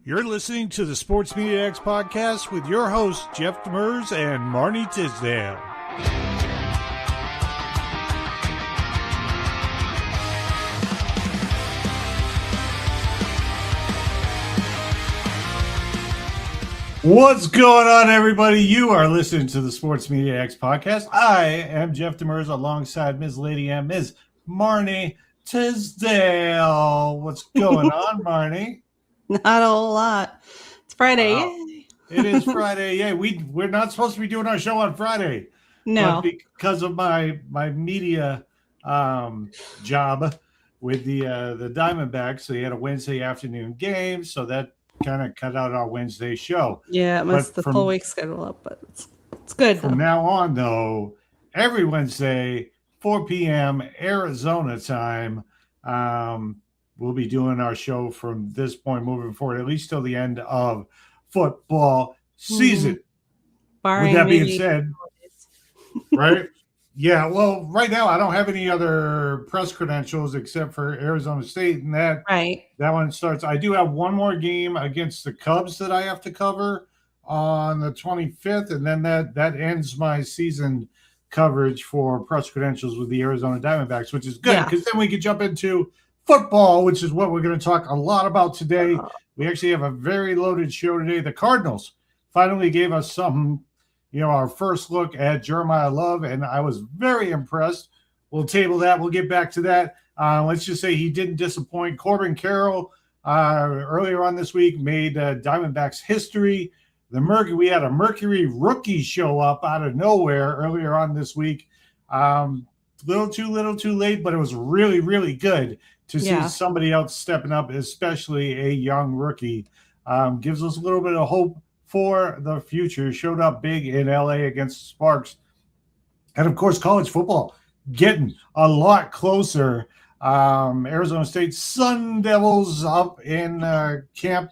You're listening to the Sports Media X podcast with your hosts, Jeff Demers and Marnie Tisdale. What's going on, everybody? You are listening to the Sports Media X podcast. I am Jeff Demers alongside Ms. Lady M, Ms. Marnie Tisdale. What's going on, Marnie? Not a whole lot. It's Friday. Yay. It is Friday. Yeah, we're not supposed to be doing our show on Friday. No. But because of my media job with the Diamondbacks, they had a Wednesday afternoon game, so that kind of cut out our Wednesday show. Yeah, it messed the full week schedule up, but it's good. From now on, though, every Wednesday, 4 p.m. Arizona time, we'll be doing our show from this point moving forward, at least till the end of football season. Barring with that being said, right? Yeah, well, right now I don't have any other press credentials except for Arizona State, and that one starts. I do have one more game against the Cubs that I have to cover on the 25th, and then that ends my season coverage for press credentials with the Arizona Diamondbacks, which is good because then we can jump into football, which is what we're going to talk a lot about today. We actually have a very loaded show today. The Cardinals finally gave us something, our first look at Jeremiyah Love, and I was very impressed. We'll table that. We'll get back to that. Let's just say he didn't disappoint. Corbin Carroll earlier on this week made Diamondbacks history. We had a Mercury rookie show up out of nowhere earlier on this week. Little too late, but it was really, really good to see somebody else stepping up, especially a young rookie. Gives us a little bit of hope for the future. Showed up big in LA against Sparks. And of course, college football getting a lot closer. Arizona State Sun Devils up in Camp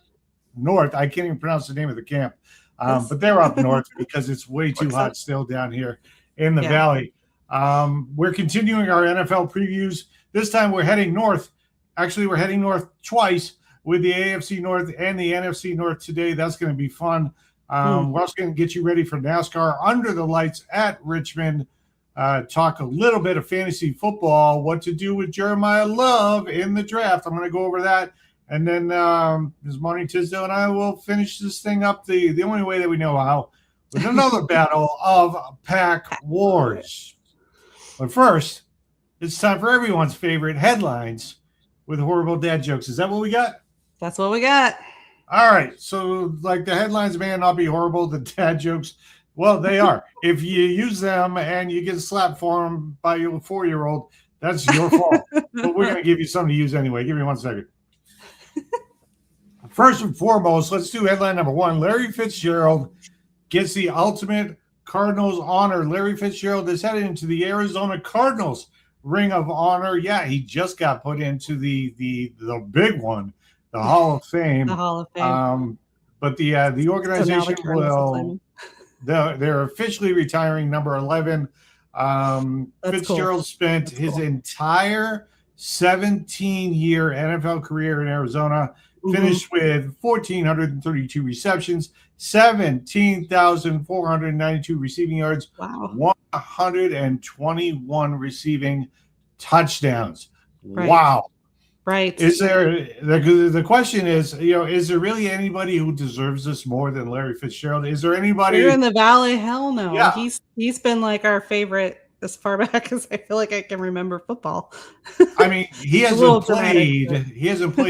North. I can't even pronounce the name of the camp. But they're up north because it's way too hot still down here in the valley. We're continuing our NFL previews. This time we're heading north. Actually, we're heading north twice with the AFC North and the NFC North today. That's going to be fun. We're also going to get you ready for NASCAR under the lights at Richmond. Talk a little bit of fantasy football, what to do with Jeremiyah Love in the draft. I'm going to go over that. And then Ms. Marnie Tisdale and I will finish this thing up the only way that we know how, with another battle of Pack Wars. But first, it's time for everyone's favorite headlines with horrible dad jokes. Is that what we got? That's what we got. All right. So, like, the headlines may not be horrible. The dad jokes, well, they are. If you use them and you get slapped for them by your 4-year-old, that's your fault. But we're going to give you something to use anyway. Give me 1 second. First and foremost, let's do headline number 1. Larry Fitzgerald gets the ultimate Cardinals honor. Larry Fitzgerald is headed into the Arizona Cardinals Ring of Honor. Yeah, he just got put into the big one, the Hall of Fame. The Hall of Fame. But the organization they're officially retiring number 11. Fitzgerald spent his entire 17-year NFL career in Arizona. Finished with 1,432 receptions, 17,492 receiving yards, 121 receiving touchdowns. Right. Wow. Right. Is there the question is, is there really anybody who deserves this more than Larry Fitzgerald? Is there anybody here in the Valley? Hell no. Yeah. He's been like our favorite as far back as I feel like I can remember football. I mean, he hasn't played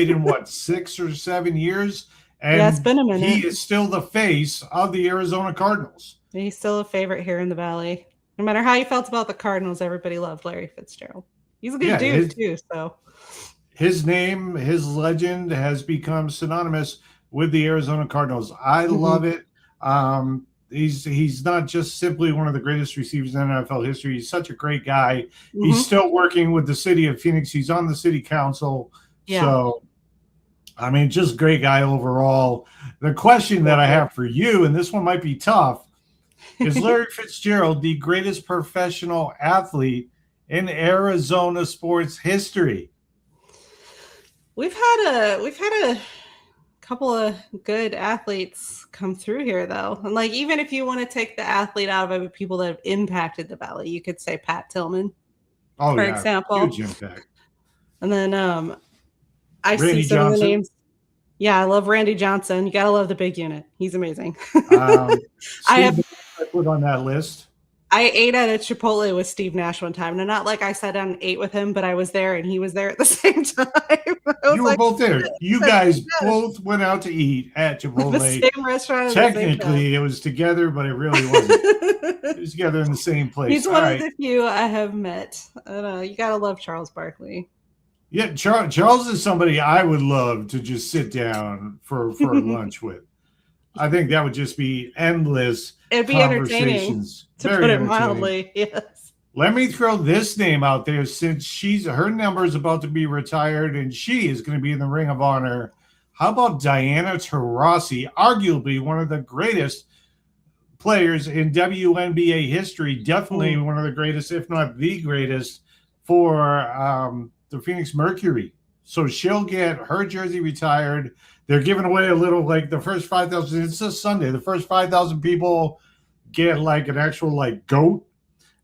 in what, 6 or 7 years? And it's been a minute. He is still the face of the Arizona Cardinals. He's still a favorite here in the Valley. No matter how you felt about the Cardinals, everybody loved Larry Fitzgerald. He's a good dude too. So his name, his legend has become synonymous with the Arizona Cardinals. I love it. He's not just simply one of the greatest receivers in NFL history. He's such a great guy. He's still working with the city of Phoenix. He's on the city council. Yeah. So, I mean, just great guy overall. The question that I have for you, and this one might be tough, is Larry Fitzgerald the greatest professional athlete in Arizona sports history? We've had a couple of good athletes come through here, though. And like, even if you want to take the athlete out of it, people that have impacted the Valley, you could say Pat Tillman, for example. Huge impact. And then I Randy see some Johnson. of the names. Yeah, I love Randy Johnson. You gotta love the big unit. He's amazing. I put on that list. I ate at a Chipotle with Steve Nash one time. And not like I sat down and ate with him, but I was there and he was there at the same time. You were both there. You guys both went out to eat at Chipotle. The same restaurant. Technically, it was together, but it really wasn't. It was together in the same place. He's one of the few I have met. You got to love Charles Barkley. Yeah, Charles is somebody I would love to just sit down for lunch with. I think that would just be endless. It'd be entertaining, to put it mildly. Yes. Let me throw this name out there, since her number is about to be retired and she is going to be in the Ring of Honor. How about Diana Taurasi, arguably one of the greatest players in WNBA history, definitely one of the greatest, if not the greatest, for the Phoenix Mercury. So she'll get her jersey retired. They're giving away a little, like the first 5,000. It's this Sunday. The first 5,000 people get like an actual like goat.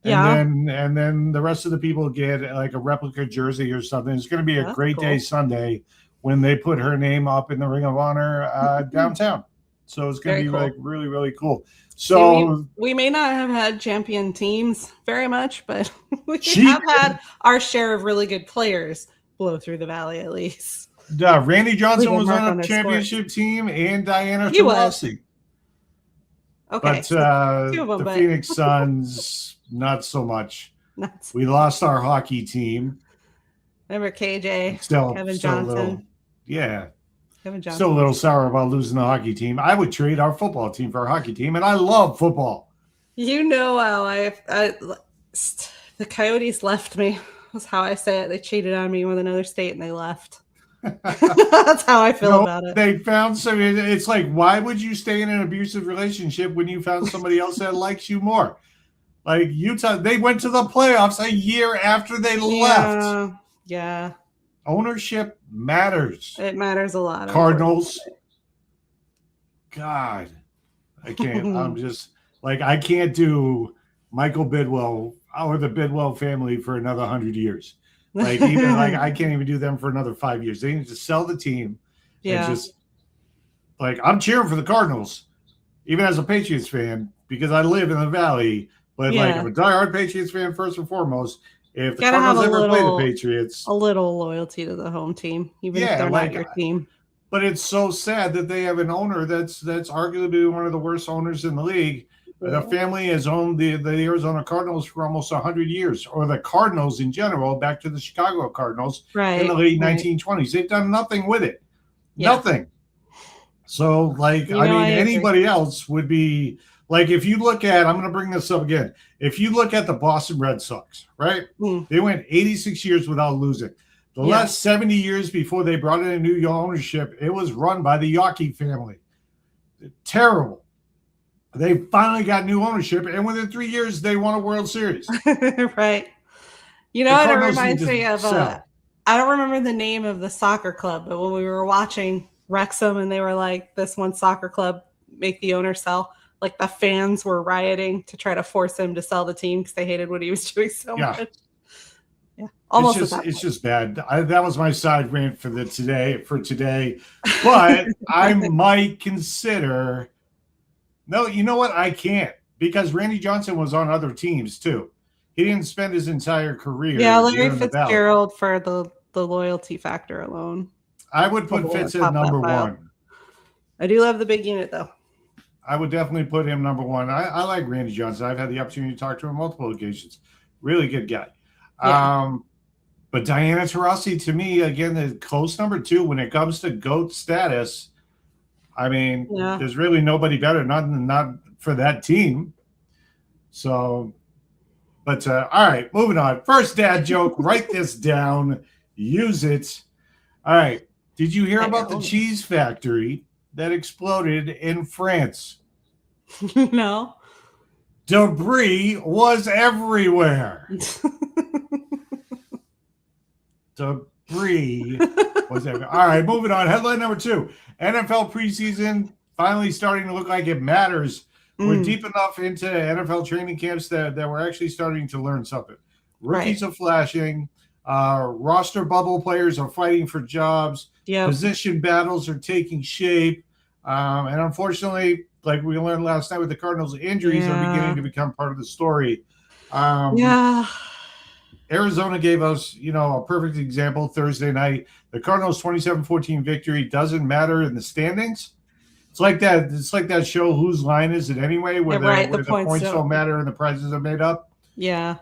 And then the rest of the people get like a replica jersey or something. It's going to be a great day Sunday when they put her name up in the Ring of Honor downtown. So it's going to be like really, really cool. So we may not have had champion teams very much, but we have had our share of really good players blow through the Valley at least. Randy Johnson was on a championship team, and Diana Taurasi. Okay, but the Phoenix Suns, not so much. We lost our hockey team. Remember KJ, Kevin Johnson. Kevin Johnson. Still a little sour about losing the hockey team. I would trade our football team for a hockey team, and I love football. You know how the Coyotes left me. That's how I say it. They cheated on me with another state, and they left. That's how I feel about it. They found somebody. It's like, why would you stay in an abusive relationship when you found somebody else that likes you more? Like Utah, they went to the playoffs a year after they left. Yeah. Ownership matters. It matters a lot. Cardinals. God, I can't. I'm just like, I can't do Michael Bidwell or the Bidwell family for another 100 years. Like, even like, I can't even do them for another 5 years. They need to sell the team. And just like, I'm cheering for the Cardinals, even as a Patriots fan, because I live in the Valley. But like, I'm a diehard Patriots fan first and foremost. If the Cardinals ever play the Patriots, a little loyalty to the home team, even if they're not your team. But it's so sad that they have an owner that's arguably one of the worst owners in the league. The family has owned the Arizona Cardinals for almost 100 years, or the Cardinals in general, back to the Chicago Cardinals in the late 1920s. They've done nothing with it. Nothing. So, like, I mean, anybody else would be like, if you look at, I'm going to bring this up again. If you look at the Boston Red Sox, right? They went 86 years without losing. The last 70 years before they brought in a new ownership, it was run by the Yawkey family. Terrible. They finally got new ownership, and within 3 years, they won a World Series. Right. You know what it reminds me of? I don't remember the name of the soccer club, but when we were watching Wrexham and they were like, this one soccer club, make the owner sell, like the fans were rioting to try to force him to sell the team because they hated what he was doing so much. Yeah, almost. It's just bad. That was my side rant for today. But I might consider. No, you know what? I can't, because Randy Johnson was on other teams too. He didn't spend his entire career. Yeah, Larry Fitzgerald for the loyalty factor alone. I would put Fitz at number one. I do love the big unit though. I would definitely put him number one. I like Randy Johnson. I've had the opportunity to talk to him on multiple occasions. Really good guy. Yeah. But Diana Taurasi, to me, again, is close number two when it comes to GOAT status. I mean, there's really nobody better, not for that team. So, but all right, moving on. First dad joke. Write this down. Use it. All right. Did you hear about the cheese factory that exploded in France? No. Debris was everywhere. Debris All right, moving on. Headline number 2. NFL preseason finally starting to look like it matters. We're deep enough into NFL training camps that we're actually starting to learn something. Rookies are flashing. Roster bubble players are fighting for jobs. Yep. Position battles are taking shape. And unfortunately, like we learned last night with the Cardinals, injuries are beginning to become part of the story. Arizona gave us, a perfect example Thursday night. The Cardinals' 27-14 victory doesn't matter in the standings. It's like that. It's like that show, Whose Line Is It Anyway, where the points don't matter and the prizes are made up. Yeah.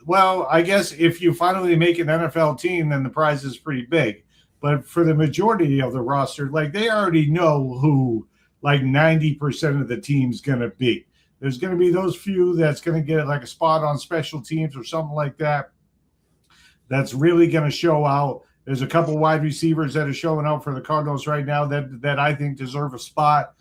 Well, I guess if you finally make an NFL team, then the prize is pretty big. But for the majority of the roster, like they already know who like 90% of the team's going to be. There's going to be those few that's going to get like a spot on special teams or something like that. That's really going to show out. There's a couple wide receivers that are showing out for the Cardinals right now that I think deserve a spot.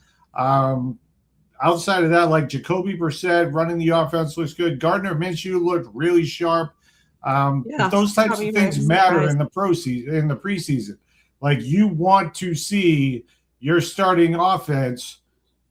Outside of that, like Jacoby Brissett running the offense looks good. Gardner Minshew looked really sharp. Those types of things matter in the preseason. Like you want to see your starting offense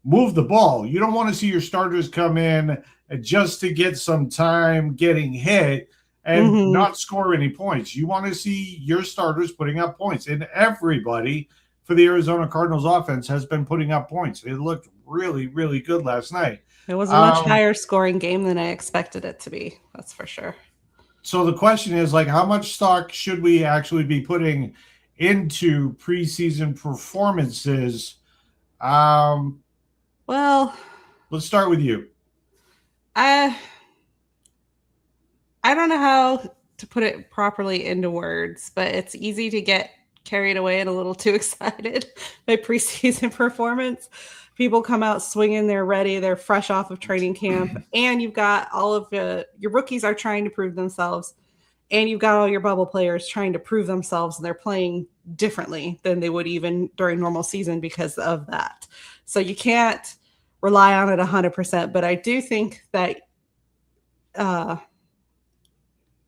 move the ball. You don't want to see your starters come in just to get some time getting hit and not score any points. You want to see your starters putting up points. And everybody for the Arizona Cardinals offense has been putting up points. It looked really, really good last night. It was a much higher scoring game than I expected it to be. That's for sure. So the question is, like, how much stock should we actually be putting into preseason performances? Well, let's start with you. I don't know how to put it properly into words, but it's easy to get carried away and a little too excited by preseason performance. People come out swinging, they're ready, they're fresh off of training camp, and you've got all of your rookies are trying to prove themselves, and you've got all your bubble players trying to prove themselves, and they're playing differently than they would even during normal season because of that. So you can't rely on it 100%, but I do think that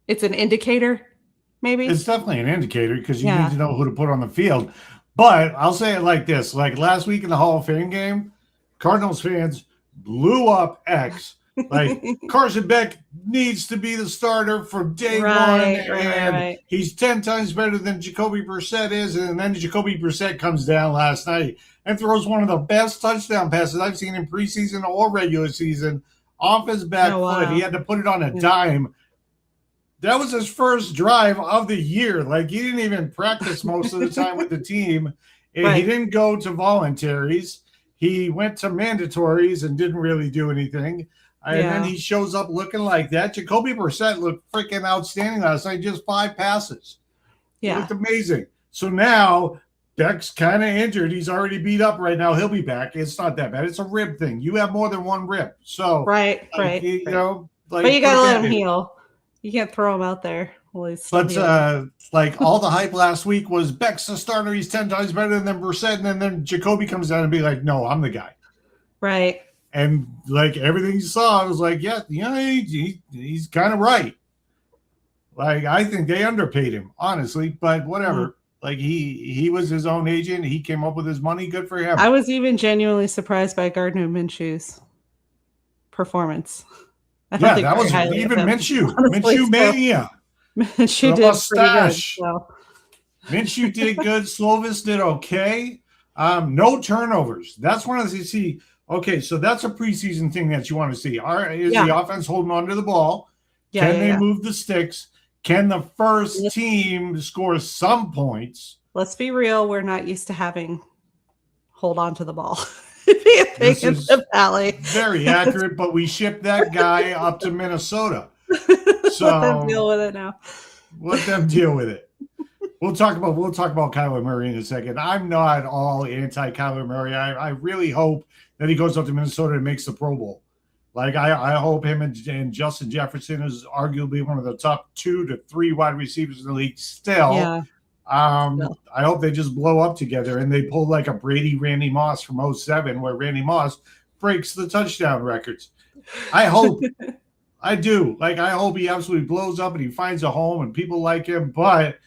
it's an indicator, maybe. It's definitely an indicator because you need to know who to put on the field. But I'll say it like this. Like last week in the Hall of Fame game, Cardinals fans blew up X. Like Carson Beck needs to be the starter from day one. And he's 10 times better than Jacoby Brissett is. And then Jacoby Brissett comes down last night and throws one of the best touchdown passes I've seen in preseason or regular season off his back foot. He had to put it on a dime. That was his first drive of the year. Like, he didn't even practice most of the time with the team. He didn't go to voluntaries. He went to mandatories and didn't really do anything. And then he shows up looking like that. Jacoby Brissett looked freaking outstanding last night. Just 5 passes. It looked amazing. So now Beck's kind of injured. He's already beat up right now. He'll be back. It's not that bad. It's a rib thing. You have more than one rib. So, you know, like, but you got to let him heal. You can't throw him out there. But like all the hype last week was Beck's the starter. He's 10 times better than Brissett. And then Jacoby comes down and be like, no, I'm the guy. Right. And like everything you saw, I was like, he's kind of right. Like, I think they underpaid him, honestly, but whatever. Like he was his own agent. He came up with his money. Good for him. I was even genuinely surprised by Gardner Minshew's performance. That was even Minshew. Minshew mania. Minshew did mustache. Pretty good. So. Minshew did good. Slovis did okay. No turnovers. That's one of the see. Okay, so that's a preseason thing that you want to see. Is the offense holding on to the ball? Can they move the sticks? Can the first team score some points? Let's be real. We're not used to having hold on to the ball. This is very accurate, but we shipped that guy up to Minnesota. So let them deal with it now. Let them deal with it. We'll talk about Kyler Murray in a second. I'm not all anti Kyler Murray. I really hope that he goes up to Minnesota and makes the Pro Bowl. Like I hope him and Justin Jefferson is arguably one of the top 2 to 3 wide receivers in the league still. Yeah. I hope they just blow up together and they pull like a Brady Randy Moss from 2007 where Randy Moss breaks the touchdown records. I hope. I do. Like, I hope he absolutely blows up and he finds a home and people like him. But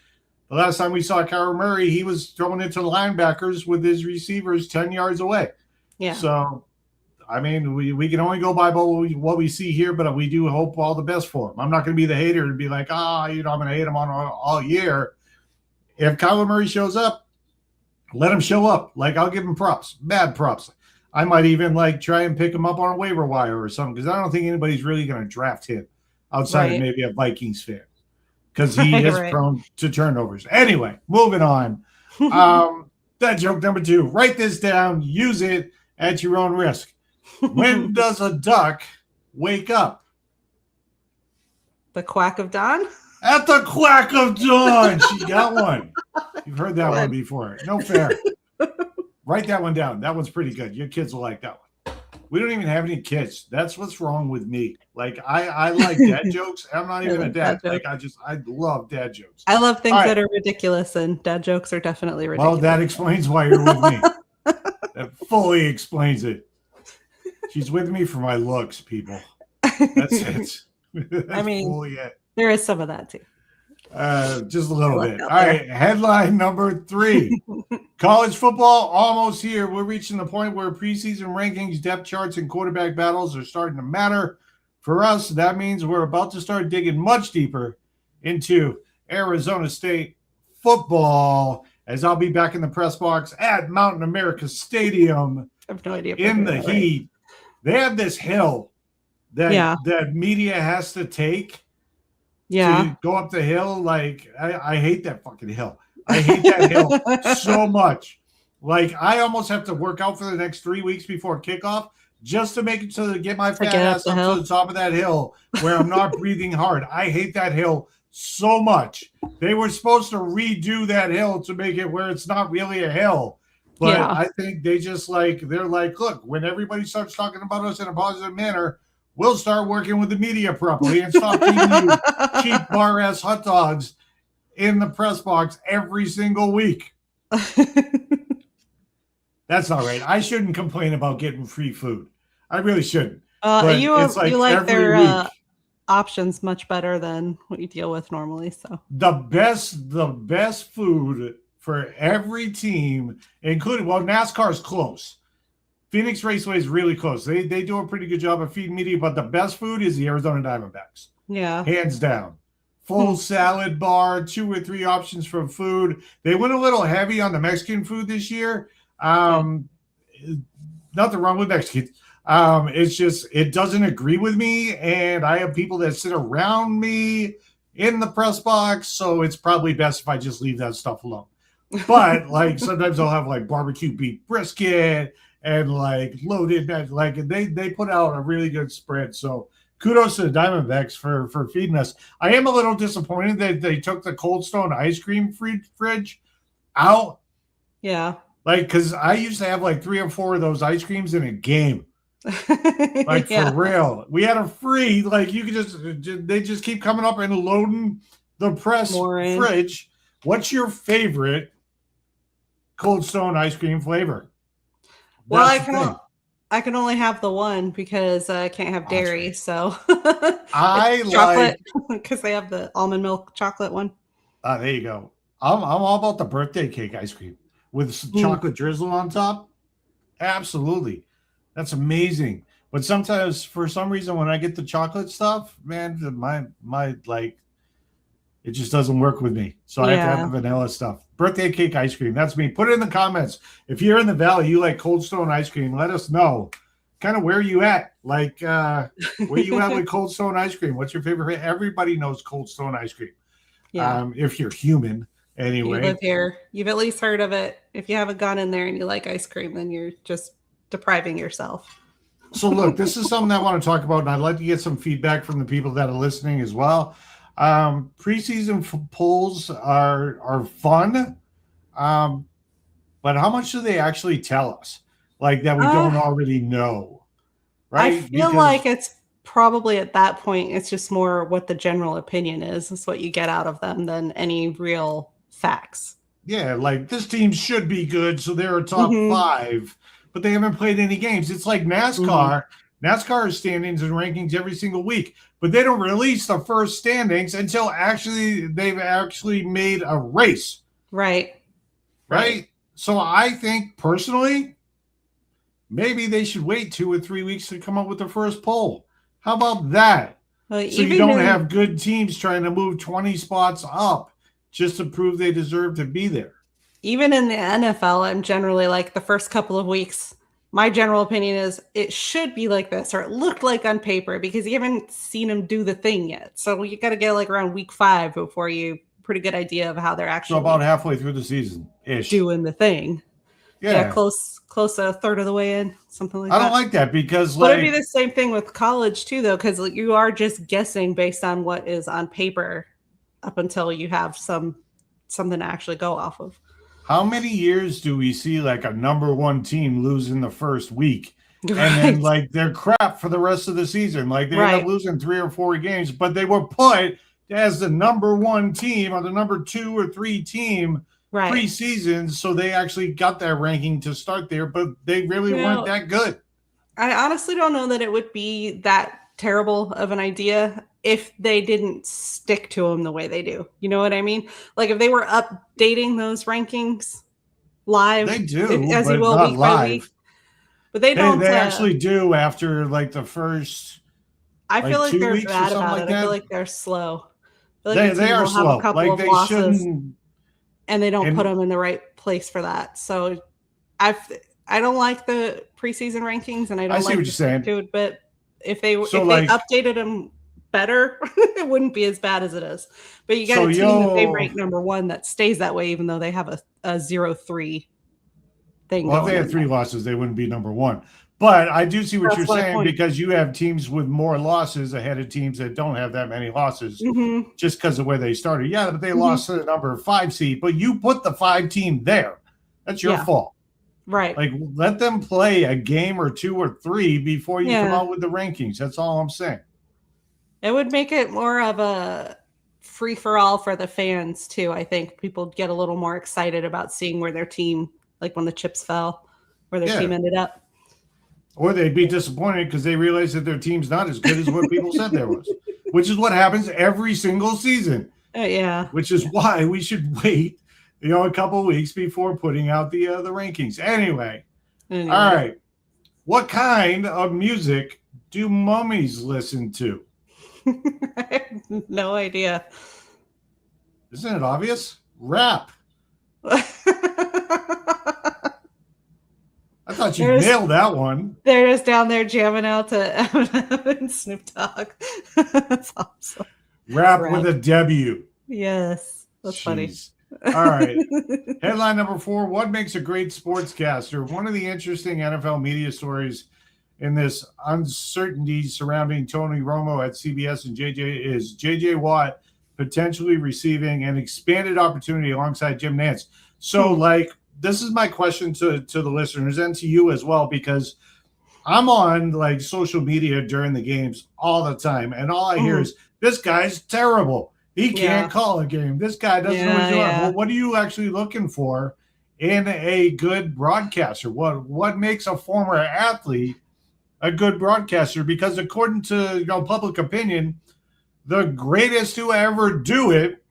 The last time we saw Kyler Murray, he was throwing it to the linebackers with his receivers 10 yards away. Yeah. So, I mean, we can only go by what we see here, but we do hope all the best for him. I'm not going to be the hater and be like, I'm going to hate him on all year. If Kyler Murray shows up, let him show up. Like, I'll give him props, mad props. I might even try and pick him up on a waiver wire or something, because I don't think anybody's really going to draft him outside of maybe a Vikings fan, because he is prone to turnovers. Anyway, moving on. That joke number 2. Write this down. Use it at your own risk. When does a duck wake up? The quack of dawn? At the quack of dawn. She got one. You've heard that one before. No fair. Write that one down. That one's pretty good. Your kids will like that one. We don't even have any kids. That's what's wrong with me. I like dad jokes. I'm not even a dad. I love dad jokes. I love things that are ridiculous, and dad jokes are definitely ridiculous. Well, that explains why you're with me. That fully explains it. She's with me for my looks, people. That's it. I mean, there is some of that too. Just a little bit. All right. Headline number 3. College football almost here. We're reaching the point where preseason rankings, depth charts, and quarterback battles are starting to matter. For us, that means we're about to start digging much deeper into Arizona State football, as I'll be back in the press box at Mountain America Stadium. I have no idea. In the heat. They have this hill that media has to take. To go up the hill. I hate that fucking hill. I hate that hill so much. I almost have to work out for the next 3 weeks before kickoff just to make it so to get my fat ass up to the top of that hill where I'm not breathing hard. I hate that hill so much. They were supposed to redo that hill to make it where it's not really a hill. But I think they just they're like, look, when everybody starts talking about us in a positive manner, we'll start working with the media properly and stop giving you cheap bar-ass hot dogs in the press box every single week. That's all right. I shouldn't complain about getting free food. I really shouldn't. You like their options much better than what you deal with normally. So the best food for every team, including, NASCAR is close. Phoenix Raceway is really close. They do a pretty good job of feeding media, but the best food is the Arizona Diamondbacks. Yeah. Hands down. Full salad bar, 2 or 3 options for food. They went a little heavy on the Mexican food this year. Nothing wrong with Mexicans. It's just, it doesn't agree with me, and I have people that sit around me in the press box, so it's probably best if I just leave that stuff alone. But sometimes I'll have barbecue beef brisket and loaded, they put out a really good spread. So kudos to the Diamondbacks for feeding us. I am a little disappointed that they took the Cold Stone ice cream fridge out. Yeah. Because I used to have 3 or 4 of those ice creams in a game. For real. We had a free, you could they just keep coming up and loading the press fridge. What's your favorite Cold Stone ice cream flavor? Well, I can only have the one because I can't have dairy. So I chocolate because they have the almond milk chocolate one. There you go. I'm all about the birthday cake ice cream with some chocolate drizzle on top. Absolutely, that's amazing. But sometimes, for some reason, when I get the chocolate stuff, man, my it just doesn't work with me. So I have to have the vanilla stuff. Birthday cake ice cream. That's me. Put it in the comments. If you're in the Valley, you like Cold Stone ice cream, let us know. Kind of where you at? Where you at with Cold Stone ice cream? What's your favorite? Everybody knows Cold Stone ice cream. Yeah. If you're human, anyway. You live here. You've at least heard of it. If you haven't gone in there and you like ice cream, then you're just depriving yourself. So look, this is something I want to talk about, and I'd like to get some feedback from the people that are listening as well. Preseason polls are fun, but how much do they actually tell us? That we don't already know, right? I feel like it's probably at that point, it's just more what the general opinion is. It's what you get out of them than any real facts. Yeah, this team should be good, so they're a top 5, but they haven't played any games. It's like NASCAR. NASCAR has standings and rankings every single week, but they don't release the first standings until they've actually made a race. Right. So I think personally, maybe they should wait 2 or 3 weeks to come up with the first poll. How about that? So you don't have good teams trying to move 20 spots up just to prove they deserve to be there. Even in the NFL, I'm generally like the first couple of weeks, my general opinion is it should be like this, or it looked like on paper, because you haven't seen them do the thing yet. So you got to get like around week 5 before you pretty good idea of how they're actually. So about halfway through the season ish. Doing the thing. Yeah, close a third of the way in, something like that. I don't like that because it'd be the same thing with college too, though, because you are just guessing based on what is on paper up until you have something to actually go off of. How many years do we see like a number 1 team lose in the first week and then like they're crap for the rest of the season? Like they end up losing 3 or 4 games, but they were put as the number 1 team or the number 2 or 3 team preseason, so they actually got that ranking to start there, but they really weren't that good. I honestly don't know that it would be that terrible of an idea if they didn't stick to them the way they do. You know what I mean? Like if they were updating those rankings live, they do, as but you will not week live. by week. But they don't. They actually do after like the first. I feel like they're bad about it. I feel like they're slow. I feel like they are slow. Have a couple of they losses, shouldn't. And they don't put them in the right place for that. So I don't like the preseason rankings, and I don't like what you're saying. It, but if they updated them better, it wouldn't be as bad as it is. But you got a team that they rank number 1 that stays that way, even though they have a 0-3 thing. Well, if they had 3 losses, they wouldn't be number 1. But I do see what you're saying, because you have teams with more losses ahead of teams that don't have that many losses just because of where they started. Yeah, but they lost to the number 5 seed, but you put the 5 team there. That's your fault. Right. Like, let them play a game or 2 or 3 before you come out with the rankings. That's all I'm saying. It would make it more of a free-for-all for the fans, too. I think people get a little more excited about seeing where their team, like when the chips fell, where their team ended up. Or they'd be disappointed because they realize that their team's not as good as what people said there was, which is what happens every single season. Which is why we should wait, a couple of weeks before putting out the rankings. Anyway, all right. What kind of music do mummies listen to? I have no idea. Isn't it obvious? Rap. I thought you nailed that one. They're just down there jamming out to Eminem and Snoop Dogg. That's awesome. Rap with a W. Yes. That's funny. All right. Headline number 4. What makes a great sportscaster? One of the interesting NFL media stories in this uncertainty surrounding Tony Romo at CBS and JJ Watt potentially receiving an expanded opportunity alongside Jim Nantz. So, this is my question to the listeners and to you as well, because I'm on social media during the games all the time, and all I hear is, this guy's terrible. He can't call a game. This guy doesn't know what he's doing. Well, what are you actually looking for in a good broadcaster? What makes a former athlete a good broadcaster? Because according to public opinion, the greatest to ever do it,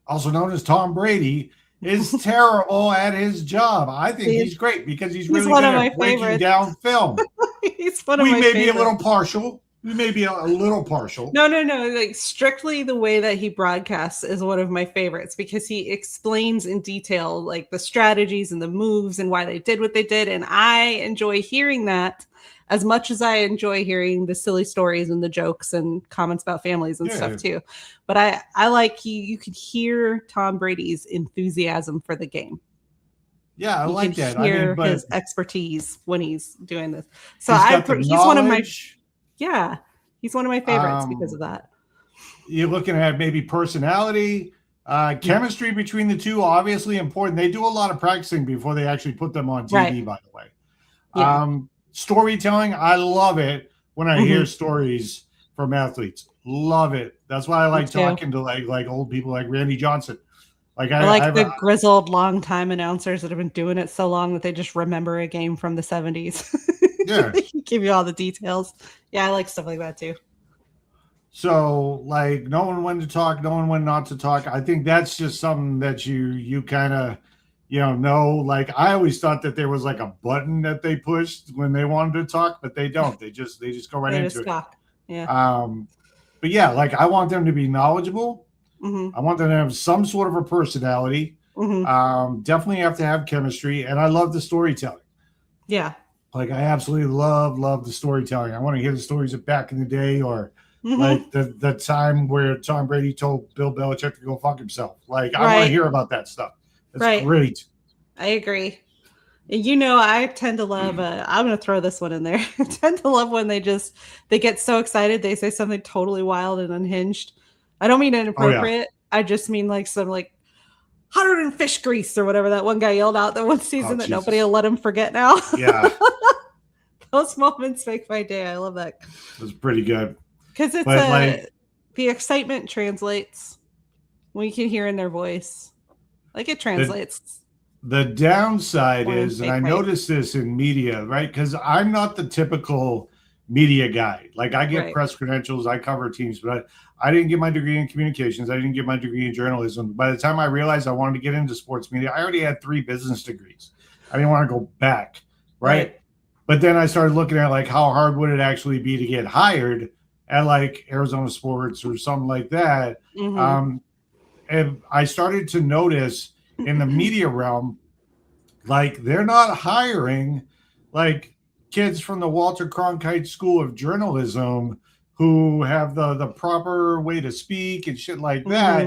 also known as Tom Brady, is terrible at his job. I think he's great because he's really good at breaking down film. He's one of my favorites. We may be a little partial. No. Strictly the way that he broadcasts is one of my favorites, because he explains in detail the strategies and the moves and why they did what they did. And I enjoy hearing that as much as I enjoy hearing the silly stories and the jokes and comments about families and stuff too. But I like you could hear Tom Brady's enthusiasm for the game. Yeah, I like that. Hear his expertise when he's doing this. So he's one of my he's one of my favorites because of that. You're looking at maybe personality, chemistry between the two, obviously important. They do a lot of practicing before they actually put them on TV, by the way. Yeah. Storytelling, I love it when I hear stories from athletes. Love it. That's why I like talking to like old people like Randy Johnson. I like the grizzled longtime announcers that have been doing it so long that they just remember a game from the 70s. Yeah. They can give you all the details. Yeah, I like stuff like that too. So, like, knowing when to talk, knowing when not to talk, I think that's just something that you kind of, know. Like, I always thought that there was like a button that they pushed when they wanted to talk, but they don't. They just go right into it. Talk. Yeah. But yeah, like, I want them to be knowledgeable. I want them to have some sort of a personality. Definitely have to have chemistry, and I love the storytelling. Yeah. Like, I absolutely love the storytelling. I want to hear the stories of back in the day, or like the time where Tom Brady told Bill Belichick to go fuck himself. Like, I want to hear about that stuff. That's great. I agree. I tend to love, I'm going to throw this one in there. I tend to love when they get so excited. They say something totally wild and unhinged. I don't mean inappropriate. I just mean like some like 100 in fish grease or whatever that one guy yelled out that one season that nobody will let him forget now. Yeah. Those moments make my day. I love that. That's pretty good. Because it's the excitement translates when you can hear in their voice. Like, it translates. The downside is, and I noticed this in media, right? Because I'm not the typical media guy. Like, I get press credentials, I cover teams, but I didn't get my degree in communications. I didn't get my degree in journalism. By the time I realized I wanted to get into sports media, I already had 3 business degrees. I didn't want to go back, right? But then I started looking at, like, how hard would it actually be to get hired at, like, Arizona Sports or something like that. And I started to notice in the media realm, like, they're not hiring, like, kids from the Walter Cronkite School of Journalism who have the proper way to speak and shit like that.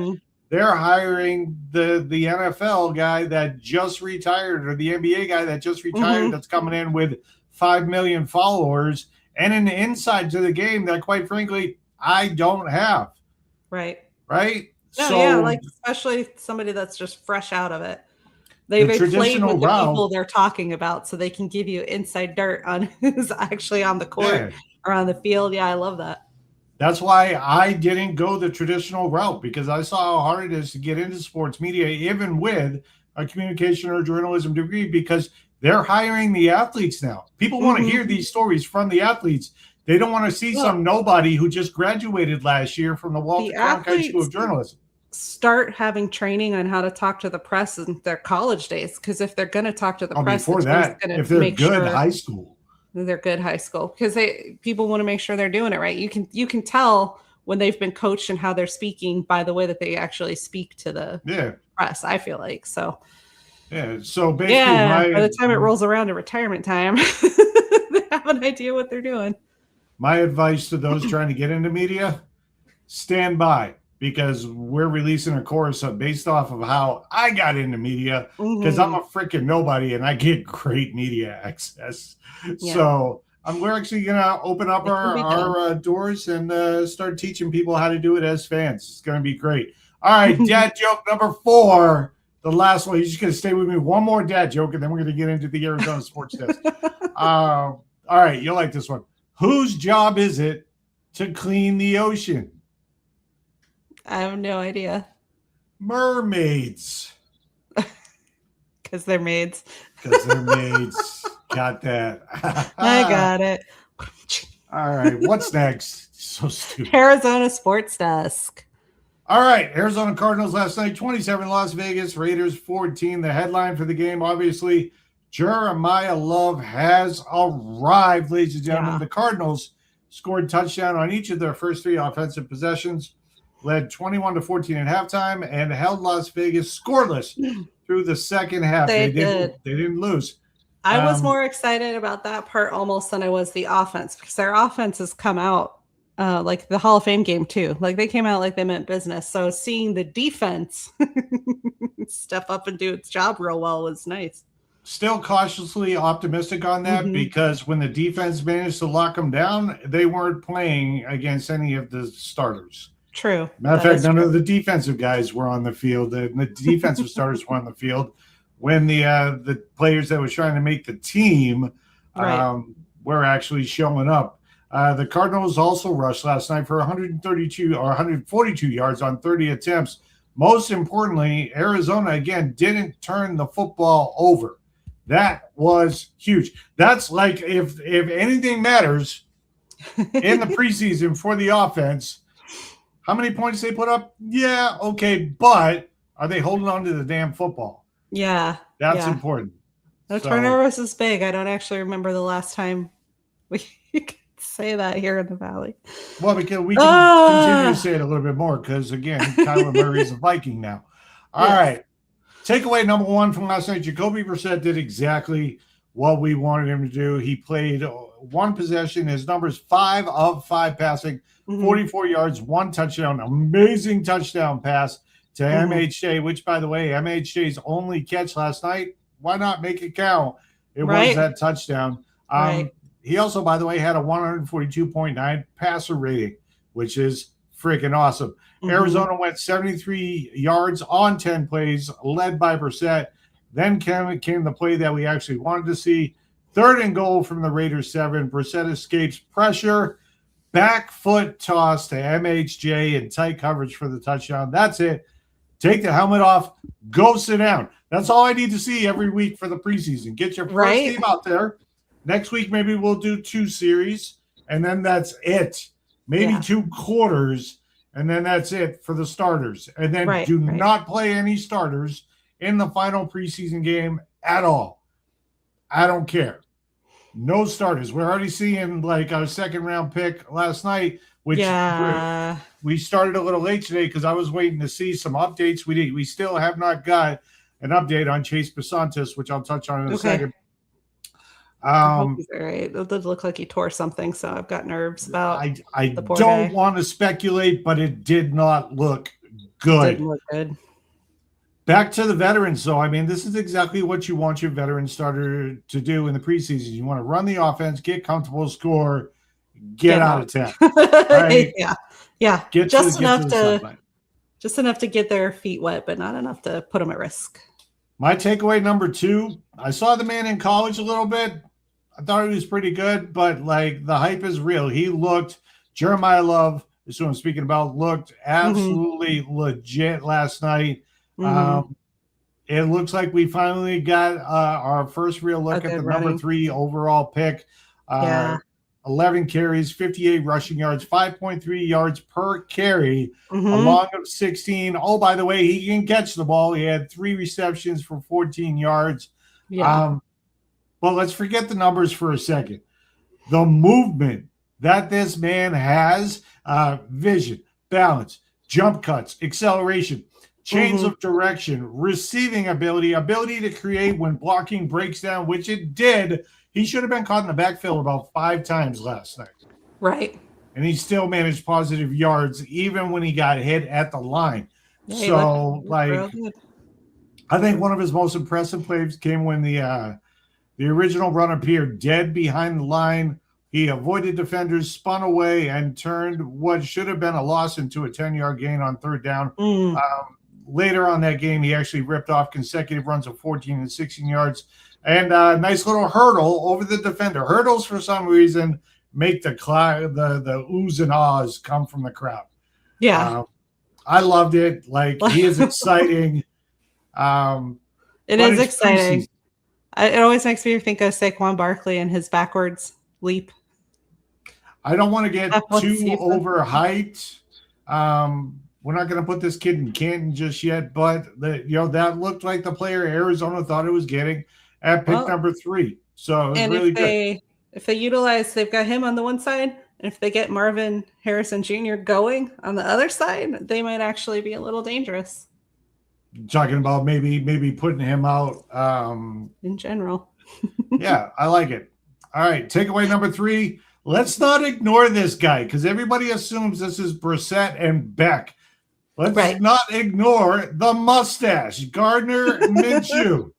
They're hiring the NFL guy that just retired, or the NBA guy that just retired, that's coming in with 5 million followers and an insight to the game that, quite frankly, I don't have. Right. No, so, like, especially somebody that's just fresh out of it. They've played with the people they're talking about, so they can give you inside dirt on who's actually on the court or on the field. Yeah, I love that. That's why I didn't go the traditional route, because I saw how hard it is to get into sports media, even with a communication or journalism degree, because they're hiring the athletes now. People want to hear these stories from the athletes. They don't want to see some nobody who just graduated last year from the Walter Cronkite School of Journalism. Start having training on how to talk to the press in their college days, because if they're going to talk to the press, before that, if they're good high school, they're good high school, because people want to make sure they're doing it right. You can tell when they've been coached and how they're speaking by the way that they actually speak to the press. I feel like so. Yeah. So basically, by the time it rolls around to retirement time, they have an idea what they're doing. My advice to those trying to get into media: stand by. Because we're releasing a course based off of how I got into media, because I'm a freaking nobody and I get great media access. Yeah. So we're actually going to open up our doors and start teaching people how to do it as fans. It's going to be great. All right, dad joke number 4, the last one. You're just going to stay with me. One more dad joke, and then we're going to get into the Arizona Sports Desk. All right, you'll like this one. Whose job is it to clean the ocean? I have no idea. Mermaids. Because they're maids. Got that. I got it. All right. What's next? So stupid. Arizona Sports Desk. All right. Arizona Cardinals last night, 27, Las Vegas Raiders 14. The headline for the game, obviously, Jeremiyah Love has arrived, ladies and gentlemen. Yeah. The Cardinals scored touchdown on each of their first 3 offensive possessions, led 21-14 at halftime, and held Las Vegas scoreless through the second half. They didn't lose. I was more excited about that part almost than I was the offense, because their offense has come out like the Hall of Fame game too. Like, they came out like they meant business. So seeing the defense step up and do its job real well was nice. Still cautiously optimistic on that, because when the defense managed to lock them down, they weren't playing against any of the starters. True. Matter of fact, none of the defensive guys were on the field. The defensive starters were on the field when the players that were trying to make the team were actually showing up. The Cardinals also rushed last night for 142 yards on 30 attempts. Most importantly, Arizona, again, didn't turn the football over. That was huge. That's like if anything matters in the preseason for the offense, how many points they put up? Yeah, okay, but are they holding on to the damn football? Yeah. That's important. No, turnovers is big. I don't actually remember the last time we could say that here in the Valley. Well, because we can continue to say it a little bit more because, again, Kyler Murray's a Viking now. All right. Takeaway number one from last night, Jacoby Brissett did exactly what we wanted him to do. He played one possession. His numbers 5 of 5 passing, 44 yards, 1 touchdown. Amazing touchdown pass to MHJ, which, by the way, MHJ's only catch last night. Why not make it count? It was that touchdown. He also, by the way, had a 142.9 passer rating, which is freaking awesome. Arizona went 73 yards on 10 plays, led by Brissett. Then came the play that we actually wanted to see. 3rd and goal from the Raiders 7. Brissett escapes pressure. Back foot toss to MHJ in tight coverage for the touchdown. That's it. Take the helmet off. Go sit down. That's all I need to see every week for the preseason. Get your first team out there. Next week, maybe we'll do 2 series, and then that's it. Maybe 2 quarters, and then that's it for the starters. And then do not play any starters in the final preseason game at all. I don't care. No starters. We're already seeing like our 2nd-round pick last night, which we started a little late today because I was waiting to see some updates. We still have not got an update on Chase Bisontis, which I'll touch on in a second. I hope he's all right. It did look like he tore something, so I've got nerves about I don't want to speculate, but it did not look good. It didn't look good. Back to the veterans, though. I mean, this is exactly what you want your veteran starter to do in the preseason. You want to run the offense, get comfortable, score, get out of town. Right? Yeah. Just enough to get their feet wet, but not enough to put them at risk. My takeaway number 2, I saw the man in college a little bit. I thought he was pretty good, but like the hype is real. He looked, Jeremiyah Love is who I'm speaking about, looked absolutely legit last night. It looks like we finally got our first real look at the number 3 overall pick. 11 carries, 58 rushing yards, 5.3 yards per carry, a long of 16. Oh, by the way, he can catch the ball. He had 3 receptions for 14 yards. But let's forget the numbers for a second. The movement that this man has, vision, balance, jump cuts, acceleration, change of direction, receiving ability to create when blocking breaks down, which it did. He should have been caught in the backfield about 5 times last night. Right. And he still managed positive yards even when he got hit at the line. I think one of his most impressive plays came when the original run appeared dead behind the line. He avoided defenders, spun away, and turned what should have been a loss into a 10-yard gain on 3rd down. Later on that game, he actually ripped off consecutive runs of 14 and 16 yards. And a nice little hurdle over the defender. Hurdles, for some reason, make the oohs and ahs come from the crowd. I loved it. Like, he is exciting. It is exciting. It always makes me think of Saquon Barkley and his backwards leap. I don't want to get too overhyped. We're not going to put this kid in Canton just yet, but that looked like the player Arizona thought it was getting at pick number 3. So it was really good. If they utilize, they've got him on the one side, and if they get Marvin Harrison Jr. going on the other side, they might actually be a little dangerous. Talking about maybe putting him out in general. Yeah, I like it. All right, takeaway number 3. Let's not ignore this guy because everybody assumes this is Brissett and Beck. Let's not ignore the mustache, Gardner Minshew.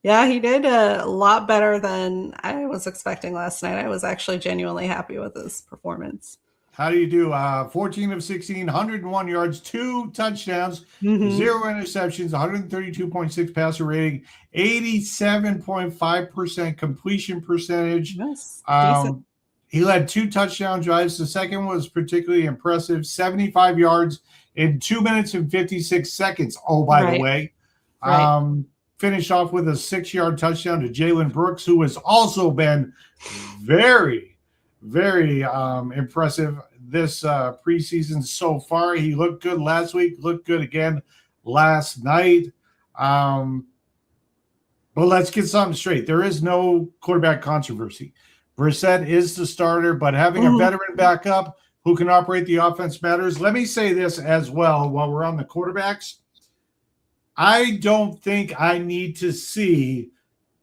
Yeah, he did a lot better than I was expecting last night. I was actually genuinely happy with his performance. How do you do? 14 of 16, 101 yards, 2 touchdowns, 0 interceptions, 132.6 passer rating, 87.5% completion percentage. Yes, he led 2 touchdown drives. The second was particularly impressive, 75 yards in 2 minutes and 56 seconds. Oh, by the way. finished off with a 6-yard touchdown to Jalen Brooks, who has also been very, very impressive this preseason so far. He looked good last week, looked good again last night. But let's get something straight. There is no quarterback controversy. Brissett is the starter, but having a veteran backup who can operate the offense matters. Let me say this as well while we're on the quarterbacks. I don't think I need to see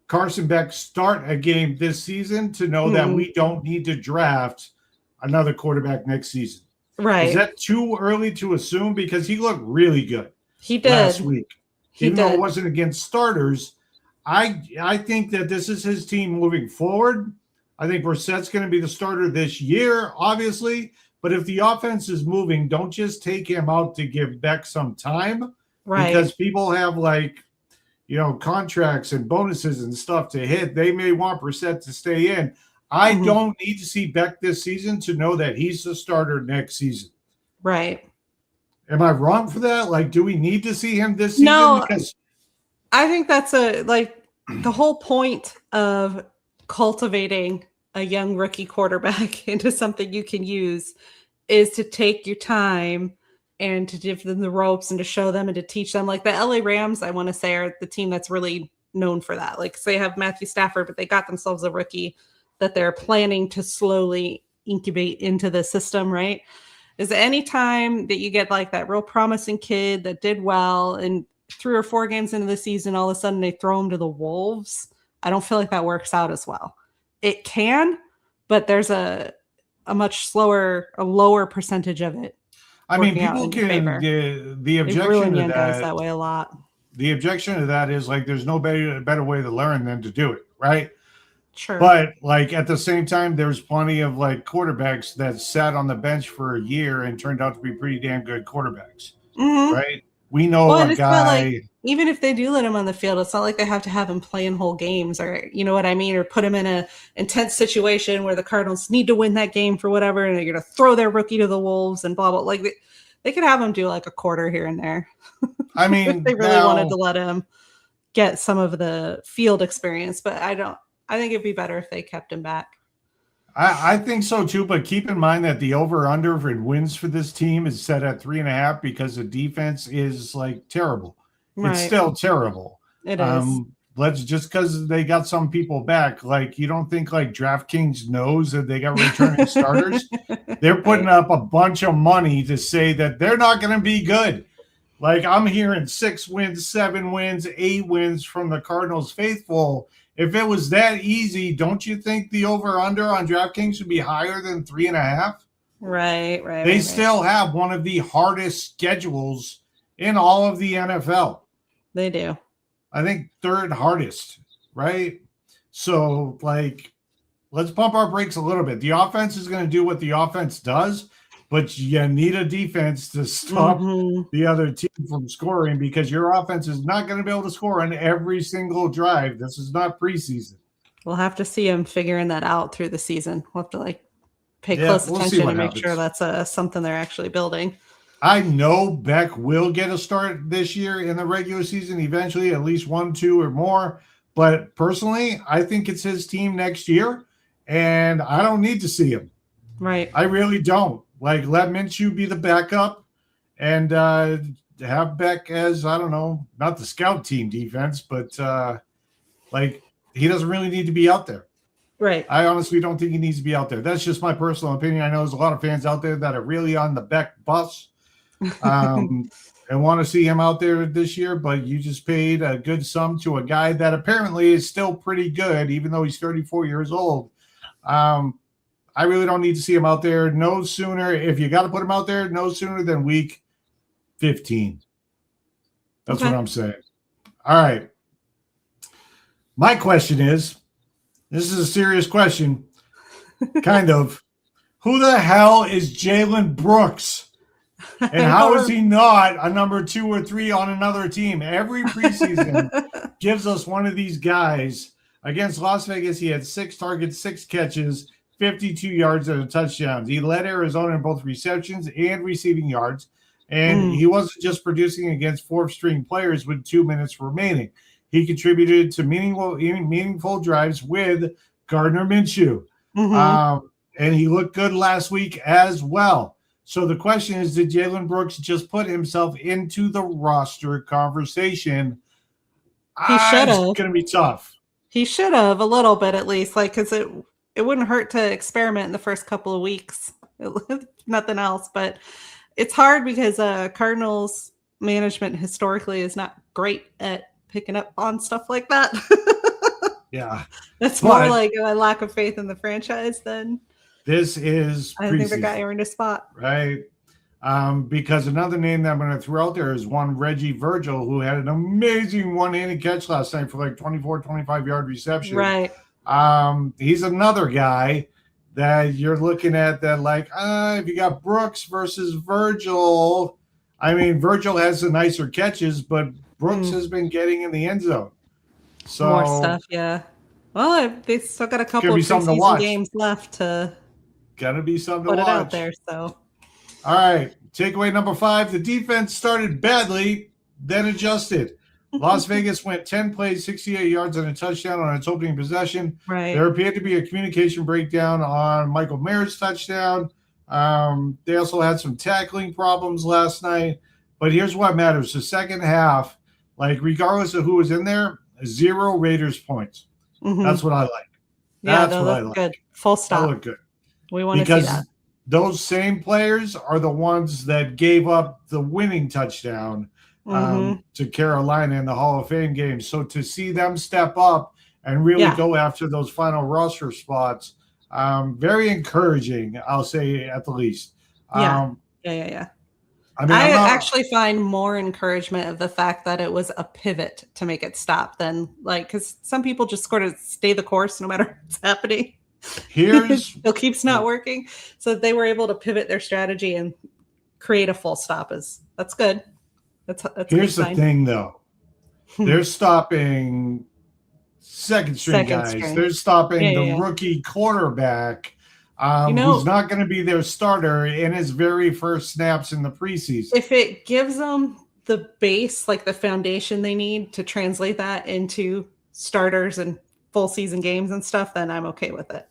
Carson Beck start a game this season to know that we don't need to draft another quarterback next season. Right. Is that too early to assume? Because he looked really good last week. Even though it wasn't against starters, I think that this is his team moving forward. I think Brissett's going to be the starter this year, obviously. But if the offense is moving, don't just take him out to give Beck some time. Right. Because people have contracts and bonuses and stuff to hit. They may want Brissett to stay in. I don't need to see Beck this season to know that he's the starter next season. Right. Am I wrong for that? Like, do we need to see him this season? No, because I think that's the whole point of cultivating a young rookie quarterback into something you can use is to take your time and to give them the ropes and to show them and to teach them. Like the LA Rams, I want to say, are the team that's really known for that. Like, so they have Matthew Stafford, but they got themselves a rookie that they're planning to slowly incubate into the system, right? Is any time that you get like that real promising kid that did well and 3 or 4 games into the season, all of a sudden they throw him to the wolves, I don't feel like that works out as well. It can, but there's a lower percentage of it. I mean, people can the objection to that way a lot. The objection to that is like there's no better way to learn than to do it, right? Sure. But like at the same time, there's plenty of like quarterbacks that sat on the bench for a year and turned out to be pretty damn good quarterbacks, right? We know a guy. Even if they do let him on the field, it's not like they have to have him playing whole games, or you know what I mean, or put him in a intense situation where the Cardinals need to win that game for whatever, and they're going to throw their rookie to the wolves and blah blah. Like they could have him do like a quarter here and there. I mean, if they really wanted to let him get some of the field experience, but I don't. I think it'd be better if they kept him back. I think so too, but keep in mind that the over-under for wins for this team is set at 3.5 because the defense is like terrible. Right. It's still terrible. It is. Let's just because they got some people back, like you don't think like DraftKings knows that they got returning starters. They're putting up a bunch of money to say that they're not going to be good. Like I'm hearing 6 wins, 7 wins, 8 wins from the Cardinals faithful. If it was that easy, don't you think the over-under on DraftKings should be higher than 3.5? Right. They still have one of the hardest schedules in all of the NFL. They do. I think 3rd hardest, right? So, like, let's pump our brakes a little bit. The offense is going to do what the offense does, but you need a defense to stop the other team from scoring because your offense is not going to be able to score on every single drive. This is not preseason. We'll have to see them figuring that out through the season. We'll have to pay close attention and make sure that's something they're actually building. I know Beck will get a start this year in the regular season, eventually at least 1, 2, or more. But personally, I think it's his team next year, and I don't need to see him. Right. I really don't. Like, let Minshew be the backup and have Beck as, I don't know, not the scout team defense, but he doesn't really need to be out there. Right. I honestly don't think he needs to be out there. That's just my personal opinion. I know there's a lot of fans out there that are really on the Beck bus and want to see him out there this year, but you just paid a good sum to a guy that apparently is still pretty good, even though he's 34 years old. I really don't need to see him out there no sooner. If you got to put him out there, no sooner than week 15. That's what I'm saying. All right. My question is, this is a serious question, kind of. Who the hell is Jalen Brooks? And how is he not a number 2 or 3 on another team? Every preseason gives us one of these guys. Against Las Vegas, he had 6 targets, 6 catches, 52 yards and a touchdown. He led Arizona in both receptions and receiving yards. And he wasn't just producing against 4th-string players with 2 minutes remaining. he contributed to meaningful drives with Gardner Minshew. And he looked good last week as well. So the question is, did Jalen Brooks just put himself into the roster conversation? He should have. It's going to be tough. He should have, a little bit at least, like, because it wouldn't hurt to experiment in the first couple of weeks. Nothing else, but it's hard because Cardinals management historically is not great at picking up on stuff like that. Yeah, that's more like a lack of faith in the franchise than this is. I think the guy earned a spot, right? Because another name that I'm going to throw out there is one Reggie Virgil, who had an amazing one-handed catch last night for like 24, 25-yard reception. Right. He's another guy that you're looking at that like, if you got Brooks versus Virgil, I mean, Virgil has the nicer catches, but Brooks has been getting in the end zone. So more stuff, yeah. Well, they still got a couple of preseason games left to be something put to watch. It out there. So, all right, takeaway number 5: the defense started badly, then adjusted. Las Vegas went 10 plays, 68 yards, and a touchdown on its opening possession. Right. There appeared to be a communication breakdown on Michael Mayer's touchdown. They also had some tackling problems last night. But here's what matters: the second half, like regardless of who was in there, 0 Raiders points. That's what I like. That's what I like. Good. Full stop. That looked good. We want to see that. Those same players are the ones that gave up the winning touchdown to Carolina in the Hall of Fame game. So to see them step up and really go after those final roster spots, very encouraging, I'll say at the least. Yeah. I mean, I actually find more encouragement of the fact that it was a pivot to make it stop than like, because some people just sort of stay the course no matter what's happening. It keeps not working. So they were able to pivot their strategy and create a full stop. That's good. That's here's the thing, though. They're stopping second string guys. They're stopping the rookie quarterback. Who's not going to be their starter in his very first snaps in the preseason. If it gives them the base, like the foundation they need to translate that into starters and full season games and stuff, then I'm okay with it.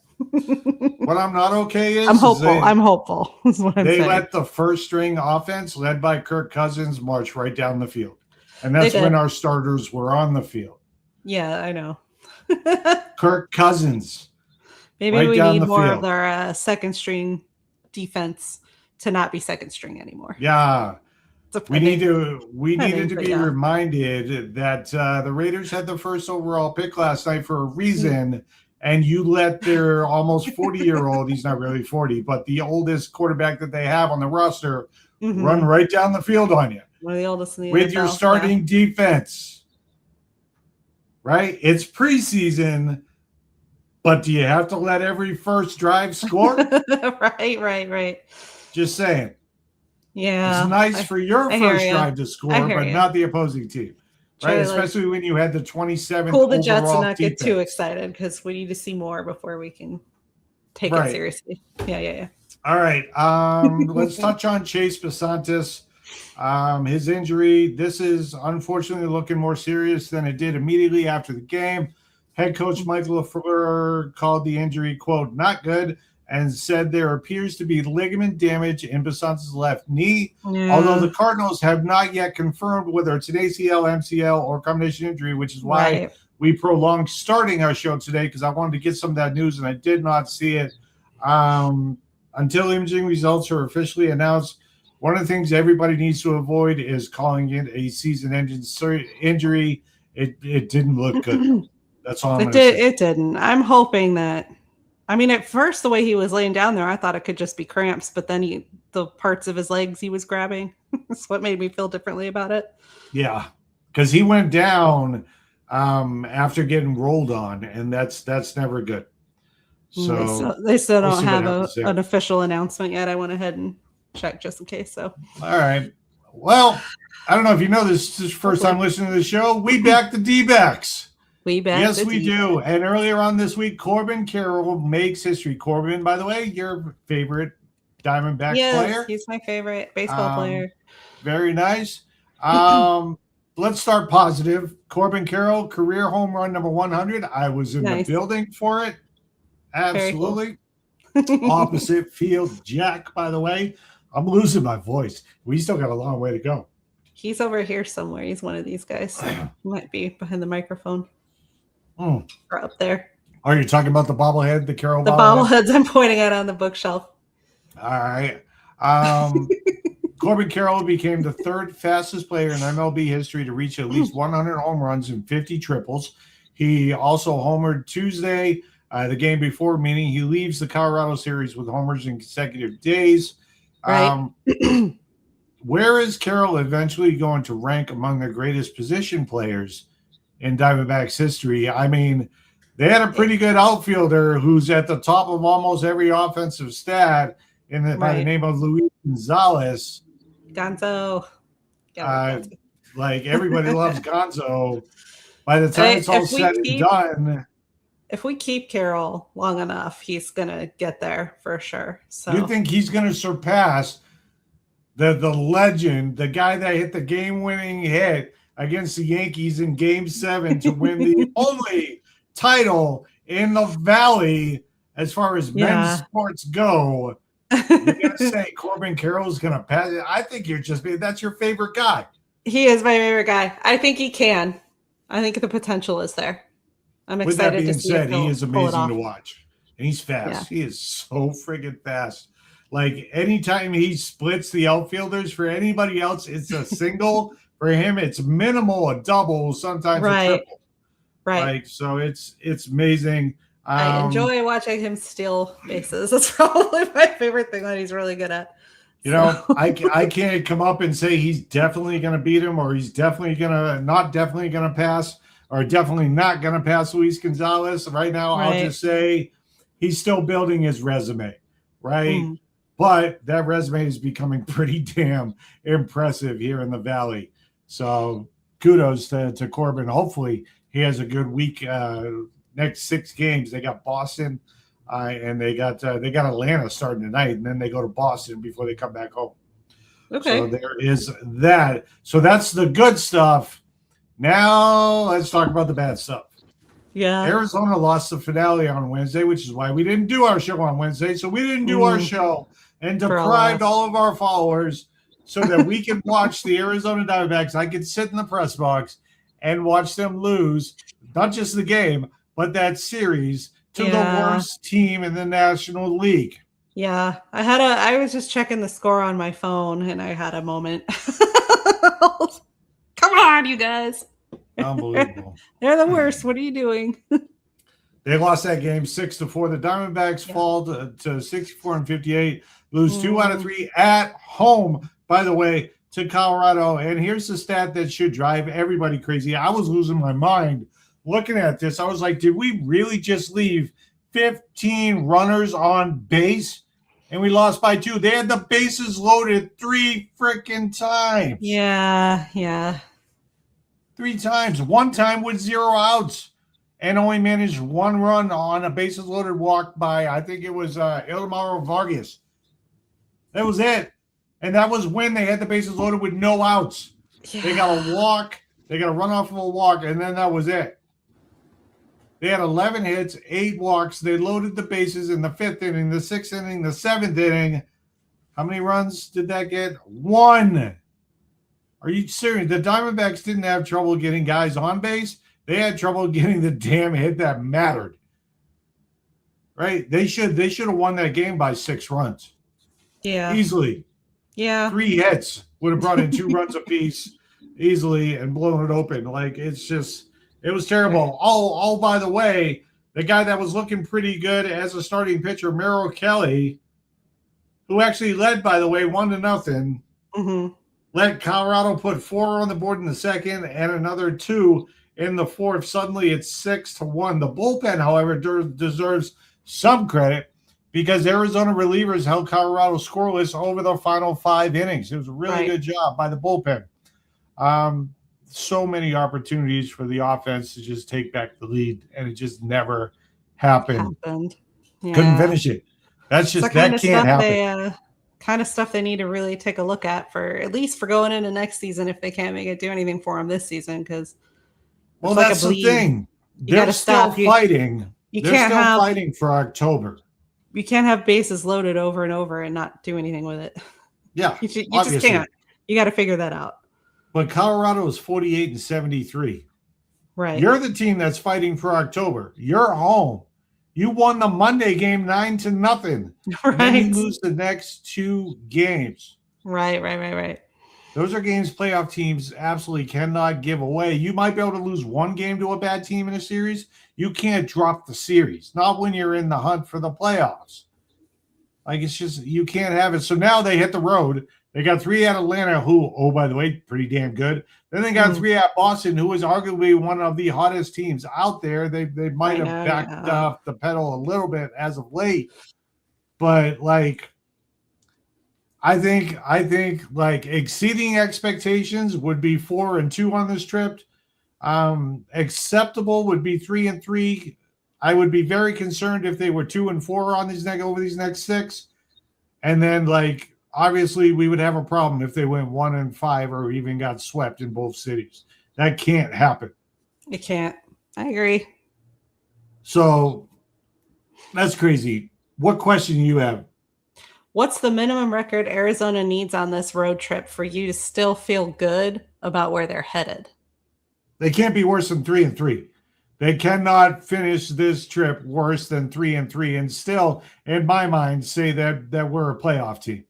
What I'm not okay is I'm hopeful. Is what I'm saying. Let the first string offense led by Kirk Cousins march right down the field. And that's when our starters were on the field. Yeah, I know. Kirk Cousins. Maybe we need more of our second string defense to not be second string anymore. Yeah. We needed to be reminded that the Raiders had the first overall pick last night for a reason, and you let their almost 40-year-old, he's not really 40, but the oldest quarterback that they have on the roster run right down the field on you. One of the oldest in the with NFL, your starting defense. Right? It's preseason. But do you have to let every first drive score? Right. Just saying. Yeah. It's nice for your first drive to score, but not the opposing team. Right? Especially when you had the 27th cool the Jets and not defense. Get too excited because we need to see more before we can take it seriously. Yeah. All right. Let's touch on Chase Bisontis. His injury. This is unfortunately looking more serious than it did immediately after the game. Head coach Mike LaFleur called the injury, quote, not good, and said there appears to be ligament damage in Bisontis' left knee, although the Cardinals have not yet confirmed whether it's an ACL, MCL, or combination injury, which is why we prolonged starting our show today, because I wanted to get some of that news, and I did not see it. Until imaging results are officially announced, one of the things everybody needs to avoid is calling it a season-ending injury. It didn't look good. That's all I'm going to say. It didn't. I'm hoping that. I mean, at first, the way he was laying down there, I thought it could just be cramps, but then the parts of his legs he was grabbing. That's what made me feel differently about it. Yeah, because he went down after getting rolled on, and that's never good. So they still don't have an official announcement yet. I went ahead and checked just in case. So all right. Well, I don't know if you know this is first time listening to the show. We back the D-backs. Yes, we do. And earlier on this week, Corbin Carroll makes history. Corbin, by the way, your favorite Diamondback player. Yes, he's my favorite baseball player. Very nice. let's start positive. Corbin Carroll, career home run number 100. I was in the building for it. Absolutely. Cool. Opposite field Jack, by the way. I'm losing my voice. We still got a long way to go. He's over here somewhere. He's one of these guys. He might be behind the microphone. Or up there. Are you talking about the bobblehead, the Carroll bobblehead? The bobbleheads I'm pointing at on the bookshelf. All right. Corbin Carroll became the third fastest player in MLB history to reach at least 100 home runs and 50 triples. He also homered Tuesday, the game before, meaning he leaves the Colorado series with homers in consecutive days. Right. Where is Carroll eventually going to rank among the greatest position players in Diamondbacks history? I mean, they had a pretty good outfielder who's at the top of almost every offensive stat by the name of Luis Gonzalez. Gonzo. Like everybody loves Gonzo. By the time it's all said and done. If we keep Carroll long enough, he's going to get there for sure. So you think he's going to surpass the legend, the guy that hit the game-winning hit against the Yankees in Game 7 to win the only title in the Valley as far as men's sports go? You got to say Corbin Carroll is going to pass it. I think that's your favorite guy. He is my favorite guy. I think he can. I think the potential is there. I'm excited. With that being said, he is amazing to watch. And he's fast. Yeah. He is so friggin' fast. Like anytime he splits the outfielders, for anybody else, it's a single. For him, it's minimal, a double, sometimes a triple. Right. Like, so it's amazing. I enjoy watching him steal bases. That's probably my favorite thing that he's really good at. You know, I can't come up and say he's definitely going to beat him, or he's definitely going to pass, or definitely not going to pass Luis Gonzalez. Right now, I'll just say he's still building his resume, right? But that resume is becoming pretty damn impressive here in the Valley. So kudos to Corbin. Hopefully he has a good week. Next 6 games, they got Boston, and they got Atlanta starting tonight, and then they go to Boston before they come back home. Okay. So there is that. So that's the good stuff. Now let's talk about the bad stuff. Yeah. Arizona lost the finale on Wednesday, which is why we didn't do our show on Wednesday. So we didn't do our show and deprived all of our followers so that we can watch the Arizona Diamondbacks. I could sit in the press box and watch them lose, not just the game, but that series to the worst team in the National League. Yeah. I was just checking the score on my phone and I had a moment. Come on, you guys. Unbelievable. They're the worst. What are you doing? They lost that game 6-4. The Diamondbacks fall to 64-58, lose 2 out of 3 at home, by the way, to Colorado. And here's the stat that should drive everybody crazy. I was losing my mind looking at this. I was like, did we really just leave 15 runners on base? And we lost by 2. They had the bases loaded 3 freaking times. Yeah. 3 times. 1 time with 0 outs. And only managed 1 run on a bases loaded walk by, I think it was Ildemaro Vargas. That was it. And that was when they had the bases loaded with no outs. Yeah. They got a walk. They got a run off of a walk, and then that was it. They had 11 hits, 8 walks. They loaded the bases in the 5th inning, the 6th inning, the 7th inning. How many runs did that get? 1. Are you serious? The Diamondbacks didn't have trouble getting guys on base. They had trouble getting the damn hit that mattered. Right? They should have won that game by 6 runs. Yeah. Easily. Yeah. 3 hits would have brought in 2 runs apiece easily and blown it open. Like, it's just, it was terrible. Oh, by the way, the guy that was looking pretty good as a starting pitcher, Merrill Kelly, who actually led, by the way, 1-0. Let Colorado put 4 on the board in the 2nd and another 2 in the 4th. Suddenly it's 6-1. The bullpen, however, deserves some credit because Arizona relievers held Colorado scoreless over the final 5 innings. It was a really good job by the bullpen. So many opportunities for the offense to just take back the lead, and it just never happened. Yeah. Couldn't finish it. That's just that can't happen. kind of stuff they need to really take a look at at least for going into next season if they can't make it do anything for them this season. Because that's the thing. They're still fighting. They're still fighting for October. You can't have bases loaded over and over and not do anything with it. Yeah, you just can't. You got to figure that out. But Colorado is 48-73. Right. You're the team that's fighting for October. You're home. You won the Monday game 9-0. Right. And then you lose the next 2 games. Right. Those are games playoff teams absolutely cannot give away. You might be able to lose 1 game to a bad team in a series. You can't drop the series. Not when you're in the hunt for the playoffs. Like, it's just, you can't have it. So now they hit the road. They got 3 at Atlanta, who, oh, by the way, pretty damn good. Then they got 3 at Boston, who is arguably one of the hottest teams out there. They might have backed off the pedal a little bit as of late. But, like, I think like exceeding expectations would be 4-2 on this trip. Acceptable would be 3-3. I would be very concerned if they were 2-4 on over these next 6. And then, like, obviously we would have a problem if they went 1-5 or even got swept in both cities. That can't happen. It can't. I agree. So that's crazy. What question do you have? What's the minimum record Arizona needs on this road trip for you to still feel good about where they're headed? They can't be worse than 3-3. They cannot finish this trip worse than 3-3 and still, in my mind, say that we're a playoff team.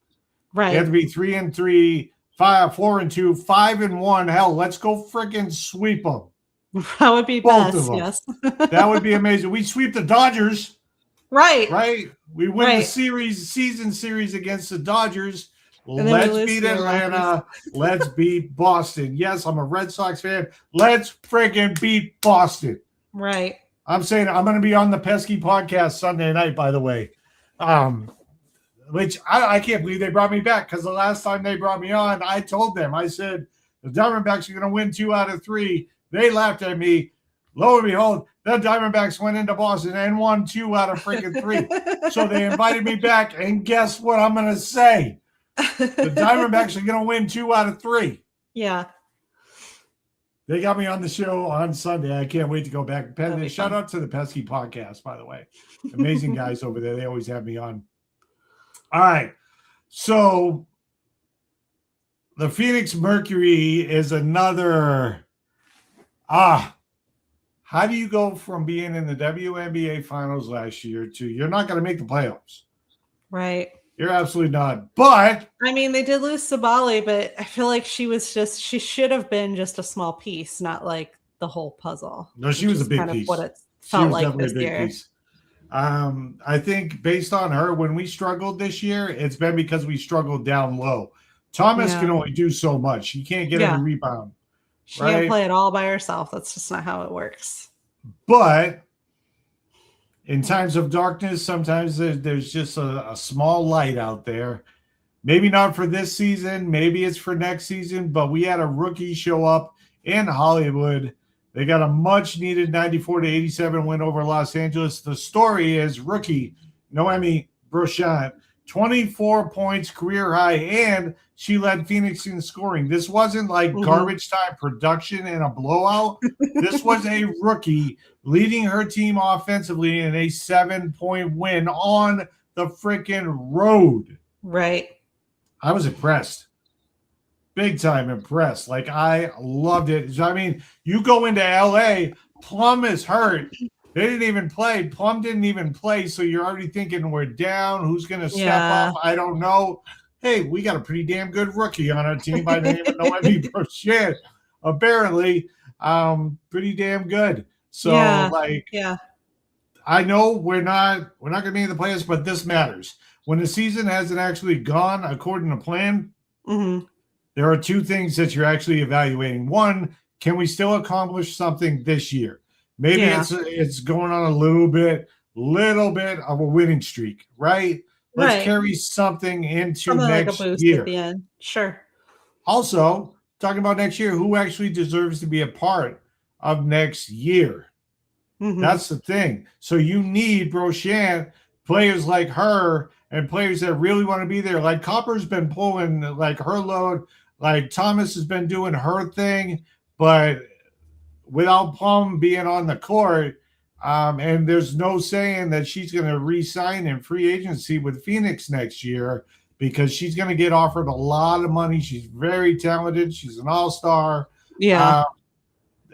Right. They have to be 3-3, 4-2, 5-1. Hell, let's go freaking sweep them. That would be both best, of them. yes. That would be amazing. We sweep the Dodgers. Right. We win the season series against the Dodgers. Let's beat Atlanta. Let's beat Boston. Yes, I'm a Red Sox fan. Let's freaking beat Boston. Right. I'm saying I'm going to be on the Pesky podcast Sunday night, by the way. Which I can't believe they brought me back, because the last time they brought me on, I told them, I said, the Diamondbacks are going to win 2 out of 3. They laughed at me. Lo and behold, the Diamondbacks went into Boston and won 2 out of freaking 3. So they invited me back, and guess what I'm going to say? The Diamondbacks are going to win 2 out of 3. Yeah. They got me on the show on Sunday. I can't wait to go back. Shout out to the Pesky podcast, by the way. Amazing guys over there. They always have me on. All right. So the Phoenix Mercury is another how do you go from being in the WNBA finals last year to you're not going to make the playoffs? Right. You're absolutely not. But I mean, they did lose Sabali, but I feel like she should have been just a small piece, not like the whole puzzle. No, she was a big piece. What it felt like this year. Piece. I think based on her, when we struggled this year, it's been because we struggled down low. Thomas can only do so much. He can't get a rebound. She can't play it all by herself. That's just not how it works. But in times of darkness, sometimes there's just a small light out there. Maybe not for this season. Maybe it's for next season. But we had a rookie show up in Hollywood. They got a much-needed 94-87 win over Los Angeles. The story is rookie Noémie Brochant, 24 points, career high, and she led Phoenix in scoring. This wasn't like garbage time production and a blowout. This was a rookie leading her team offensively in a 7-point win on the freaking road. Right. I was impressed. Big time impressed. Like, I loved it. I mean, you go into LA, Plum is hurt. They didn't even play. Plum didn't even play. So you're already thinking we're down. Who's going to step up? I don't know. Hey, we got a pretty damn good rookie on our team by the name of Noémie Brochant. Apparently, pretty damn good. So, I know we're not going to be in the playoffs, but this matters. When the season hasn't actually gone according to plan, there are 2 things that you're actually evaluating. One, can we still accomplish something this year? Maybe it's going on a little bit of a winning streak, right? Let's carry something into next like a boost year. At the end. Sure. Also, talking about next year, who actually deserves to be a part of next year? That's the thing. So you need Brochant players like her and players that really want to be there. Like Copper's been pulling like her load, like Thomas has been doing her thing, but without Plum being on the court, and there's no saying that she's going to re-sign in free agency with Phoenix next year because she's going to get offered a lot of money. She's very talented. She's an all-star. Yeah.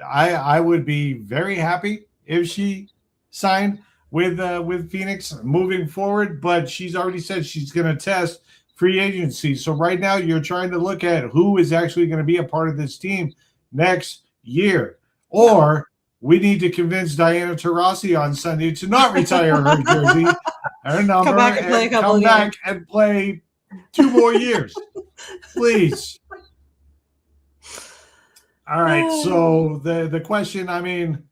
I would be very happy if she signed with Phoenix moving forward, but she's already said she's going to test free agency. So right now you're trying to look at who is actually going to be a part of this team next year. Or we need to convince Diana Taurasi on Sunday to not retire her jersey, her number, come back and play 2 more years. Please. All right. So the question, I mean,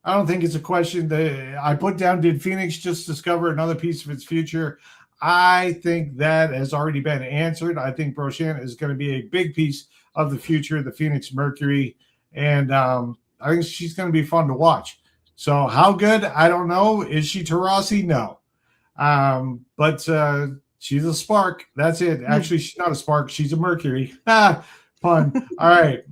I don't think it's a question that I put down. Did Phoenix just discover another piece of its future? I think that has already been answered. I think Brochant is going to be a big piece of the future of the Phoenix Mercury. And I think she's going to be fun to watch. So how good? I don't know. Is she Taurasi? No. But she's a spark. That's it. Actually, she's not a spark. She's a Mercury. Pun. All right.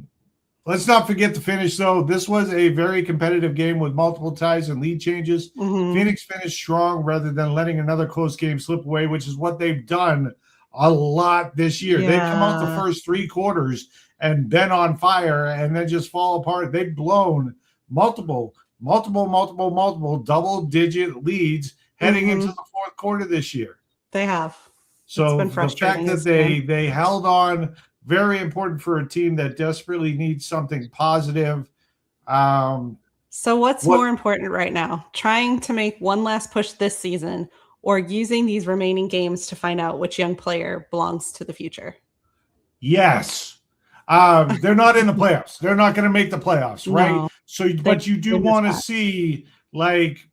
Let's not forget the finish, though. This was a very competitive game with multiple ties and lead changes. Phoenix finished strong rather than letting another close game slip away, which is what they've done a lot this year. They've come out the first 3 quarters and been on fire and then just fall apart. They've blown multiple double-digit leads heading into the 4th quarter this year. They have. So the fact that they held on, very important for a team that desperately needs something positive. So what's more important right now? Trying to make one last push this season or using these remaining games to find out which young player belongs to the future? Yes. They're not in the playoffs. They're not going to make the playoffs, right? No, so, but you do want to see, like,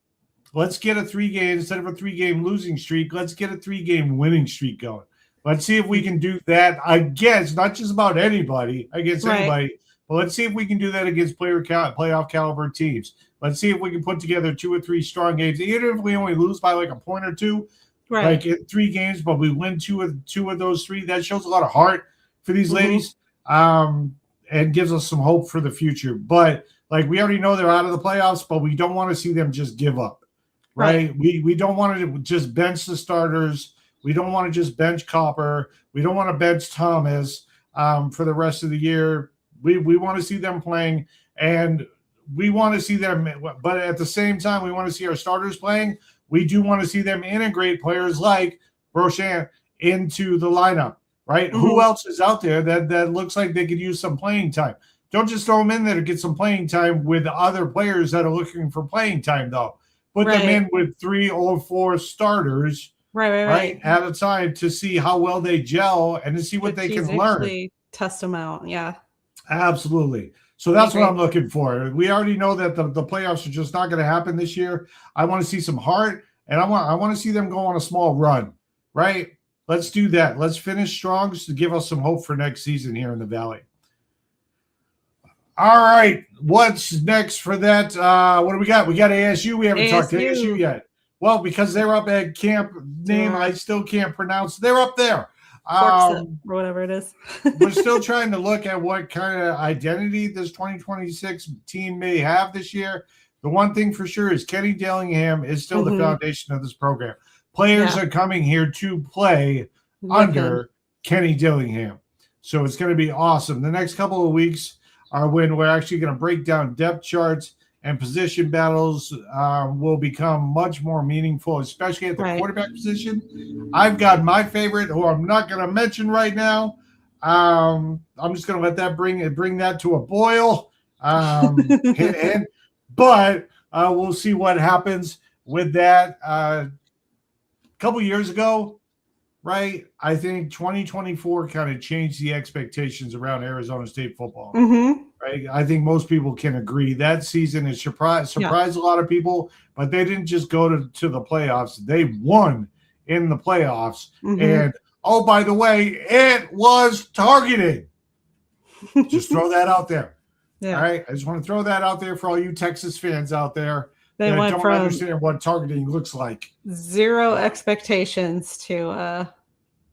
let's get a 3-game, instead of a 3-game losing streak, let's get a 3-game winning streak going. Let's see if we can do that against, not just about anybody, against anybody, but let's see if we can do that against playoff caliber teams. Let's see if we can put together 2 or 3 strong games, even if we only lose by like a point or 2, like in 3 games, but we win 2 of those 3. That shows a lot of heart for these ladies, and gives us some hope for the future. But like we already know they're out of the playoffs, but we don't want to see them just give up, right? We don't want to just bench the starters. We don't want to just bench Copper. We don't want to bench Thomas for the rest of the year. We want to see them playing, and we want to see them. But at the same time, we want to see our starters playing. We do want to see them integrate players like Brochant into the lineup, right? Who else is out there that looks like they could use some playing time? Don't just throw them in there to get some playing time with other players that are looking for playing time, though. Put them in with 3 or 4 starters. Right at a time to see how well they gel and to see what they can learn. Test them out, absolutely. So that's what I'm looking for. We already know that the playoffs are just not going to happen this year. I want to see some heart, and I want to see them go on a small run. Right? Let's do that. Let's finish strong just to give us some hope for next season here in the Valley. All right, what's next for that? What do we got? We got ASU. We haven't talked to ASU yet. Well, because they're up at camp name I still can't pronounce. They're up there. Or whatever it is. We're still trying to look at what kind of identity this 2026 team may have this year. The one thing for sure is Kenny Dillingham is still the foundation of this program. Players are coming here to play under Kenny Dillingham. So it's going to be awesome. The next couple of weeks are when we're actually going to break down depth charts, and position battles will become much more meaningful, especially at the quarterback position. I've got my favorite, who I'm not going to mention right now. I'm just going to let that bring that to a boil. But we'll see what happens with that. A couple years ago, right, I think 2024 kind of changed the expectations around Arizona State football. Right? I think most people can agree that season has surprised a lot of people, but they didn't just go to the playoffs. They won in the playoffs. And, oh, by the way, it was targeted. Just throw that out there. All right? I just want to throw that out there for all you Texas fans out there. They that went don't from understand what targeting looks like. 0 expectations to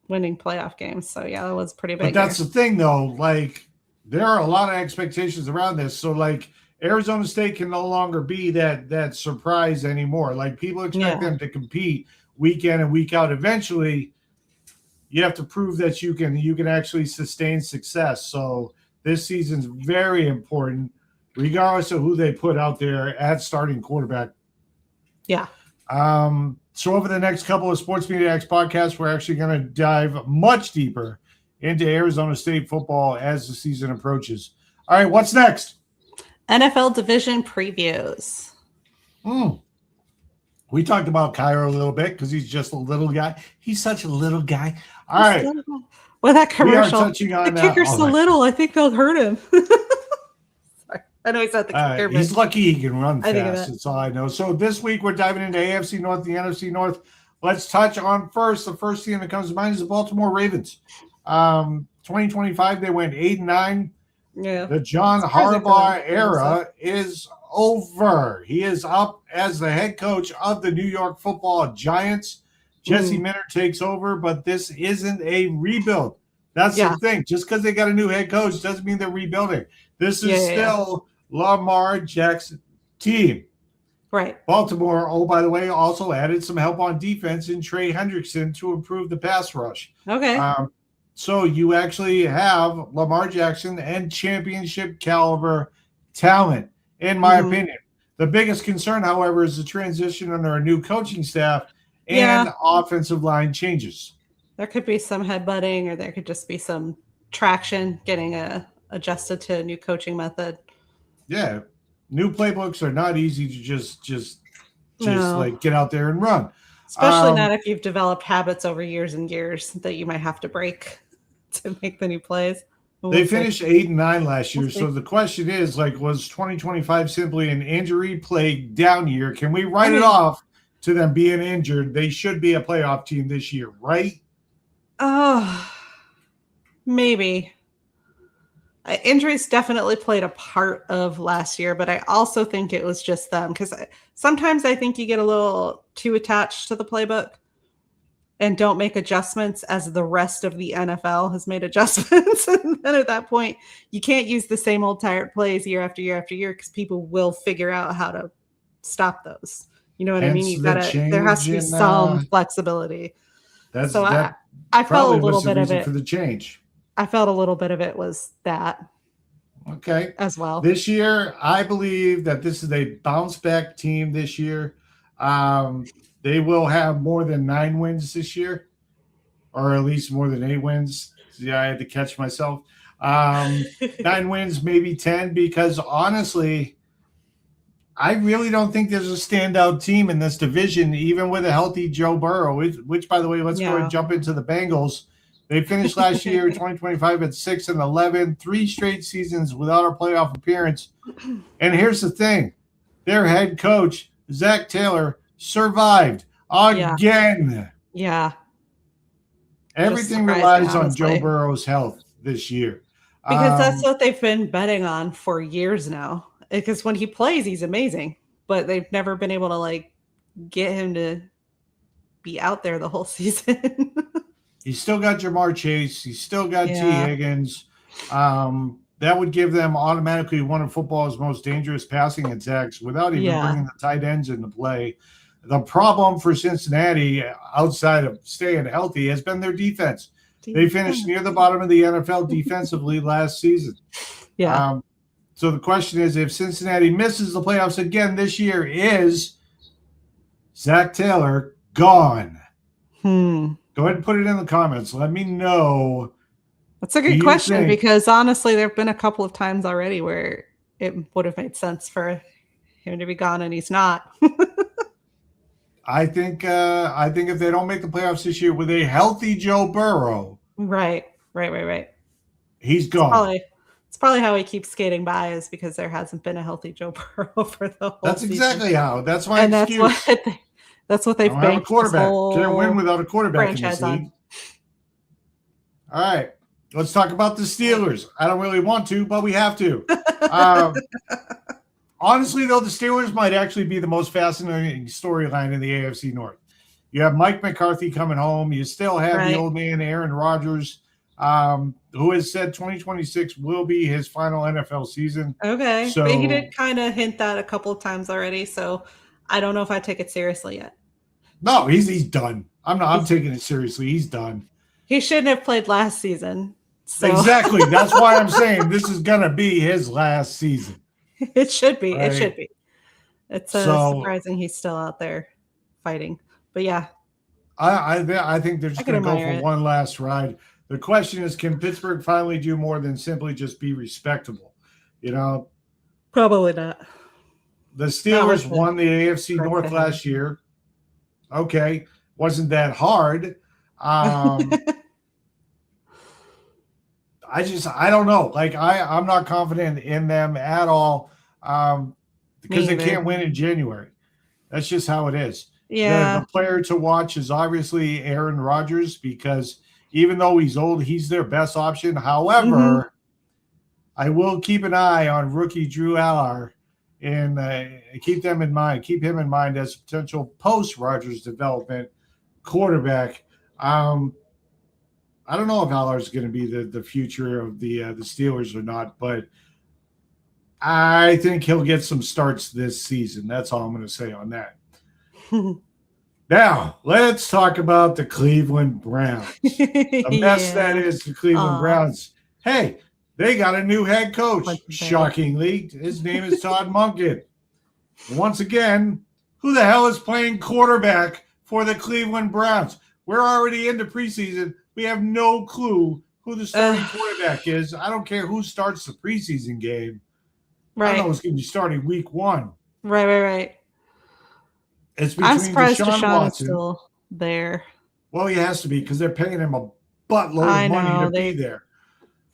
winning playoff games. So yeah, that was pretty big. But that's the thing, though. Like, there are a lot of expectations around this. So, like, Arizona State can no longer be that surprise anymore. Like, people expect them to compete week in and week out. Eventually, you have to prove that you can actually sustain success. So this season's very important, regardless of who they put out there at starting quarterback. Yeah. So over the next couple of Sports Media X podcasts, we're actually going to dive much deeper into Arizona State football as the season approaches. All right, what's next? NFL division previews. We talked about Kyra a little bit because he's just a little guy. He's such a little guy. All right. Well, that commercial. We are touching on the kicker's so little, I think they'll hurt him. Sorry. I know he's not the kicker. He's lucky he can run fast. That's all I know. So this week we're diving into AFC North, the NFC North. Let's touch on the first team that comes to mind is the Baltimore Ravens. 2025, they went 8-9. Yeah. The John Harbaugh era is over. He is up as the head coach of the New York Football Giants. Jesse Minter takes over, but this isn't a rebuild. That's the thing. Just because they got a new head coach doesn't mean they're rebuilding. This is still Lamar Jackson's team. Right. Baltimore, oh, by the way, also added some help on defense in Trey Hendrickson to improve the pass rush. Okay. So you actually have Lamar Jackson and championship caliber talent, in my opinion. The biggest concern, however, is the transition under a new coaching staff and offensive line changes. There could be some headbutting, or there could just be some traction getting adjusted to a new coaching method. Yeah. New playbooks are not easy to just like get out there and run. Especially not if you've developed habits over years and years that you might have to break to make the new plays. They finished 8-9 last year. So the question is, like, was 2025 simply an injury-plagued down year? Can we write it off to them being injured? They should be a playoff team this year, right? Oh, maybe. Injuries definitely played a part of last year, but I also think it was just them, because sometimes I think you get a little too attached to the playbook and don't make adjustments as the rest of the NFL has made adjustments. And then at that point, you can't use the same old tired plays year after year after year, because people will figure out how to stop those. You know what I mean? There has to be some flexibility. I felt a little bit of it for the change. I felt a little bit of it was that. Okay. As well. This year, I believe that this is a bounce back team this year. They will have more than 9 wins this year, or at least more than 8 wins. Yeah, I had to catch myself. 9 wins, maybe 10, because honestly, I really don't think there's a standout team in this division, even with a healthy Joe Burrow, which by the way, let's go and jump into the Bengals. They finished last year, 2025, at 6-11, 3 straight seasons without a playoff appearance. And here's the thing. Their head coach, Zach Taylor, survived again. Yeah. Everything relies on Joe Burrow's health this year. Because that's what they've been betting on for years now. Because when he plays, he's amazing. But they've never been able to, get him to be out there the whole season. He's still got Jamar Chase. He's still got T. Higgins. That would give them automatically one of football's most dangerous passing attacks without even bringing the tight ends into play. The problem for Cincinnati, outside of staying healthy, has been their defense. They finished near the bottom of the NFL defensively last season. Yeah. So the question is, if Cincinnati misses the playoffs again this year, is Zach Taylor gone? Go ahead and put it in the comments. Let me know. That's a good question, because honestly, there have been a couple of times already where it would have made sense for him to be gone, and he's not. I think if they don't make the playoffs this year with a healthy Joe Burrow, right, he's gone. It's probably how he keeps skating by, is because there hasn't been a healthy Joe Burrow for the whole That's season. Exactly how. That's my excuse. That's what they've banked. Quarterback. Can't win without a quarterback in this league. All right. Let's talk about the Steelers. I don't really want to, but we have to. Honestly, though, the Steelers might actually be the most fascinating storyline in the AFC North. You have Mike McCarthy coming home. You still have the old man, Aaron Rodgers, who has said 2026 will be his final NFL season. Okay. So, but he did kind of hint that a couple of times already. So I don't know if I take it seriously yet. No, he's done. I'm taking it seriously. He's done. He shouldn't have played last season. So. Exactly. That's why I'm saying this is going to be his last season. It should be. Right? It should be. It's surprising he's still out there fighting. But yeah. I think they're just going to go for one last ride. The question is, can Pittsburgh finally do more than simply just be respectable? You know? Probably not. The Steelers won the AFC North last year. Okay. Wasn't that hard. I don't know. Like I'm not confident in them at all because they can't win in January. That's just how it is. Yeah. The player to watch is obviously Aaron Rodgers because even though he's old, he's their best option. However, I will keep an eye on rookie Drew Aller and keep him in mind as a potential post-Rodgers development quarterback. I don't know if Aller is going to be the future of the Steelers or not, but I think he'll get some starts this season. That's all I'm going to say on that. Now, let's talk about the Cleveland Browns. The mess that is the Cleveland Browns. Hey, they got a new head coach, shockingly. His name is Todd Monken. Once again, who the hell is playing quarterback for the Cleveland Browns? We're already into preseason. We have no clue who the starting quarterback is. I don't care who starts the preseason game. Right. I don't know who's going to be starting week 1. Right. It's between I'm surprised Deshaun Watson. Is still there. Well, he has to be because they're paying him a buttload of money to be there.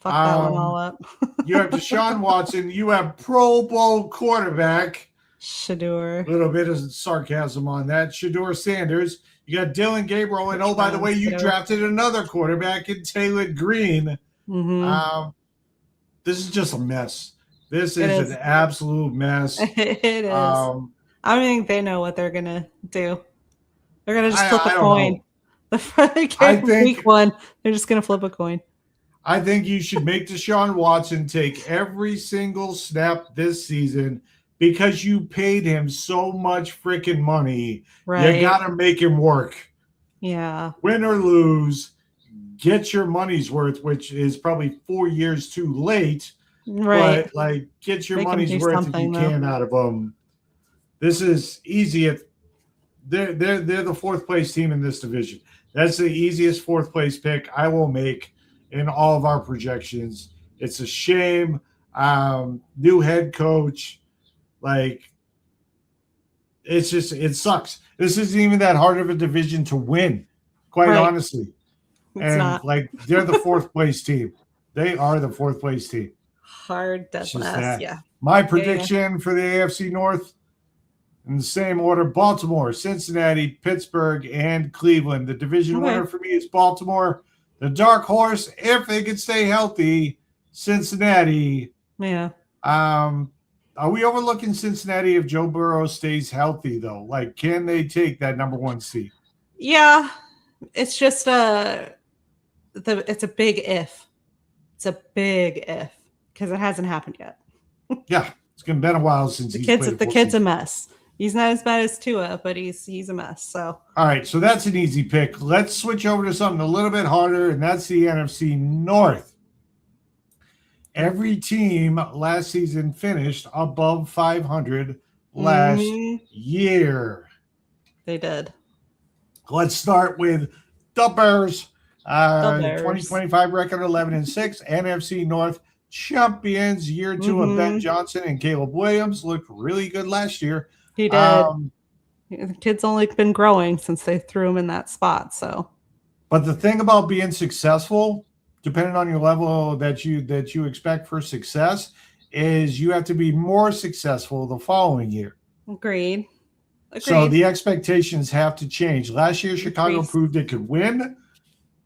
Fuck that one all up. You have Deshaun Watson. You have Pro Bowl quarterback. Shedeur. A little bit of sarcasm on that. Shedeur Sanders. You got Dylan Gabriel. And, oh, by the way, you drafted another quarterback in Taylor Green. Mm-hmm. This is just a mess. This is an absolute mess. It is. I don't think they know what they're going to do. They're going to just flip a coin. Week 1, they're just going to flip a coin. I think you should make Deshaun Watson take every single snap this season because you paid him so much freaking money. Right. You got to make him work. Yeah. Win or lose, get your money's worth, which is probably 4 years too late. Right. But, get your money's worth if you can out of them. This is easy. They're the 4th place team in this division. That's the easiest 4th place pick I will make in all of our projections. It's a shame. New head coach. It sucks. This isn't even that hard of a division to win, quite honestly. It's not. They're the 4th place team. They are the 4th place team. Hard deadness, yeah. My prediction for the AFC North, in the same order, Baltimore, Cincinnati, Pittsburgh, and Cleveland. The division winner for me is Baltimore. The dark horse, if they can stay healthy, Cincinnati. Yeah. Are we overlooking Cincinnati if Joe Burrow stays healthy, though? Can they take that number 1 seed? Yeah. It's just it's a big if. It's a big if because it hasn't happened yet. Yeah. It's been a while since the kid's a mess. He's not as bad as Tua, but he's a mess. So all right, so that's an easy pick. Let's switch over to something a little bit harder, and that's the NFC North. Every team last season finished above 500 last year. They did. Let's start with the Bears. 2025 record 11-6. NFC North champions. Year 2 of Ben Johnson and Caleb Williams looked really good last year. He did. The kid's only been growing since they threw him in that spot. So, but the thing about being successful, depending on your level that you expect for success, is you have to be more successful the following year. Agreed. So the expectations have to change. Last year, Chicago proved it could win.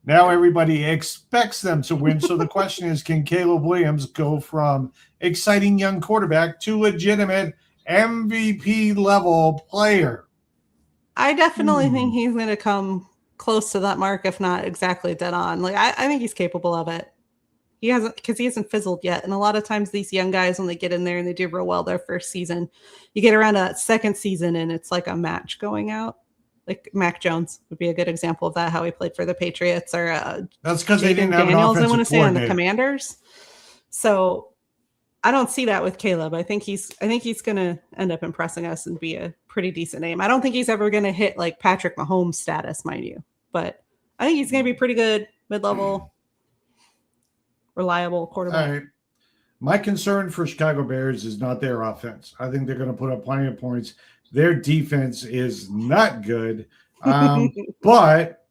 Now everybody expects them to win. So the question is, can Caleb Williams go from exciting young quarterback to legitimate MVP level player. I definitely think he's going to come close to that mark, if not exactly dead on. Like I think he's capable of it. He hasn't fizzled yet. And a lot of times these young guys, when they get in there and they do real well their first season, you get around a second season and it's like a match going out. Like Mac Jones would be a good example of that, how he played for the Patriots, or that's because they didn't have an offensive I want to say on the coordinator. Commanders. So I don't see that with Caleb. I think he's going to end up impressing us and be a pretty decent name. I don't think he's ever going to hit like Patrick Mahomes status, mind you, but I think he's going to be pretty good, mid-level, reliable quarterback. All right. My concern for Chicago Bears is not their offense. I think they're going to put up plenty of points. Their defense is not good, but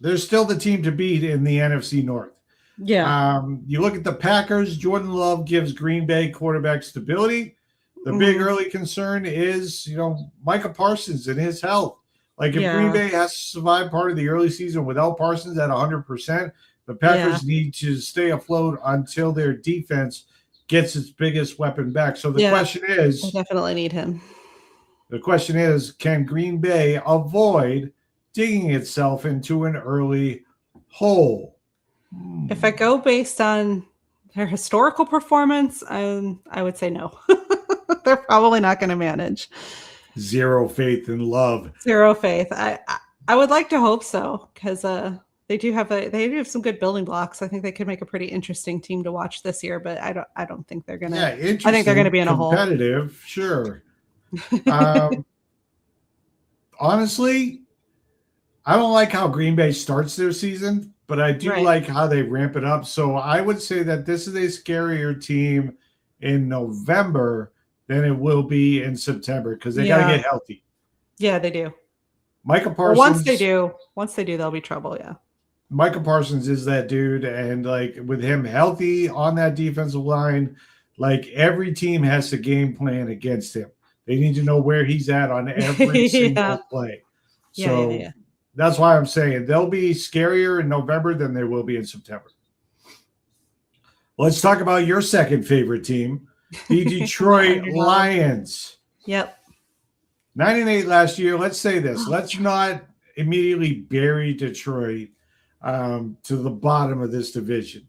they're still the team to beat in the NFC North. Yeah. You look at the Packers. Jordan Love gives Green Bay quarterback stability. The big early concern is, Micah Parsons and his health. Like if Green Bay has to survive part of the early season without Parsons at 100%, the Packers need to stay afloat until their defense gets its biggest weapon back. So the question is, they definitely need him. The question is, can Green Bay avoid digging itself into an early hole? If I go based on their historical performance, I would say no. They're probably not going to manage. Zero faith in Love. Zero faith. I would like to hope so, because they do have some good building blocks. I think they could make a pretty interesting team to watch this year, but I don't think they're going to. I think they're going to be in a hole. Competitive, sure. Honestly, I don't like how Green Bay starts their season, but I do like how they ramp it up. So I would say that this is a scarier team in November than it will be in September, because they got to get healthy. Yeah, they do. Micah Parsons. Once they do, there'll be trouble. Yeah. Micah Parsons is that dude, and like with him healthy on that defensive line, like every team has a game plan against him. They need to know where he's at on every single play. So that's why I'm saying they'll be scarier in November than they will be in September. Let's talk about your second favorite team, the Detroit Lions. Yep. 9-8 last year. Let's say this. Let's not immediately bury Detroit to the bottom of this division.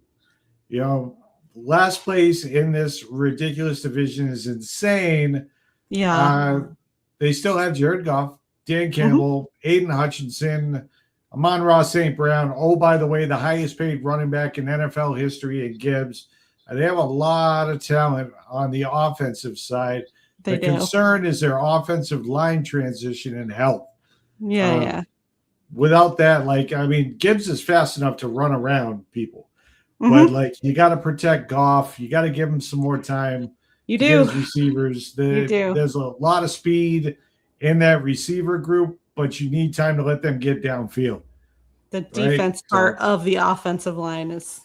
Last place in this ridiculous division is insane. Yeah. They still have Jared Goff, Dan Campbell, Aiden Hutchinson, Amon-Ra St. Brown. Oh, by the way, the highest paid running back in NFL history in Gibbs. They have a lot of talent on the offensive side. The concern is their offensive line transition and health. Yeah. Without that, Gibbs is fast enough to run around people. But, you got to protect Goff. You got to give him some more time. You do. His receivers. You do. There's a lot of speed in that receiver group, but you need time to let them get downfield. The defense part of the offensive line is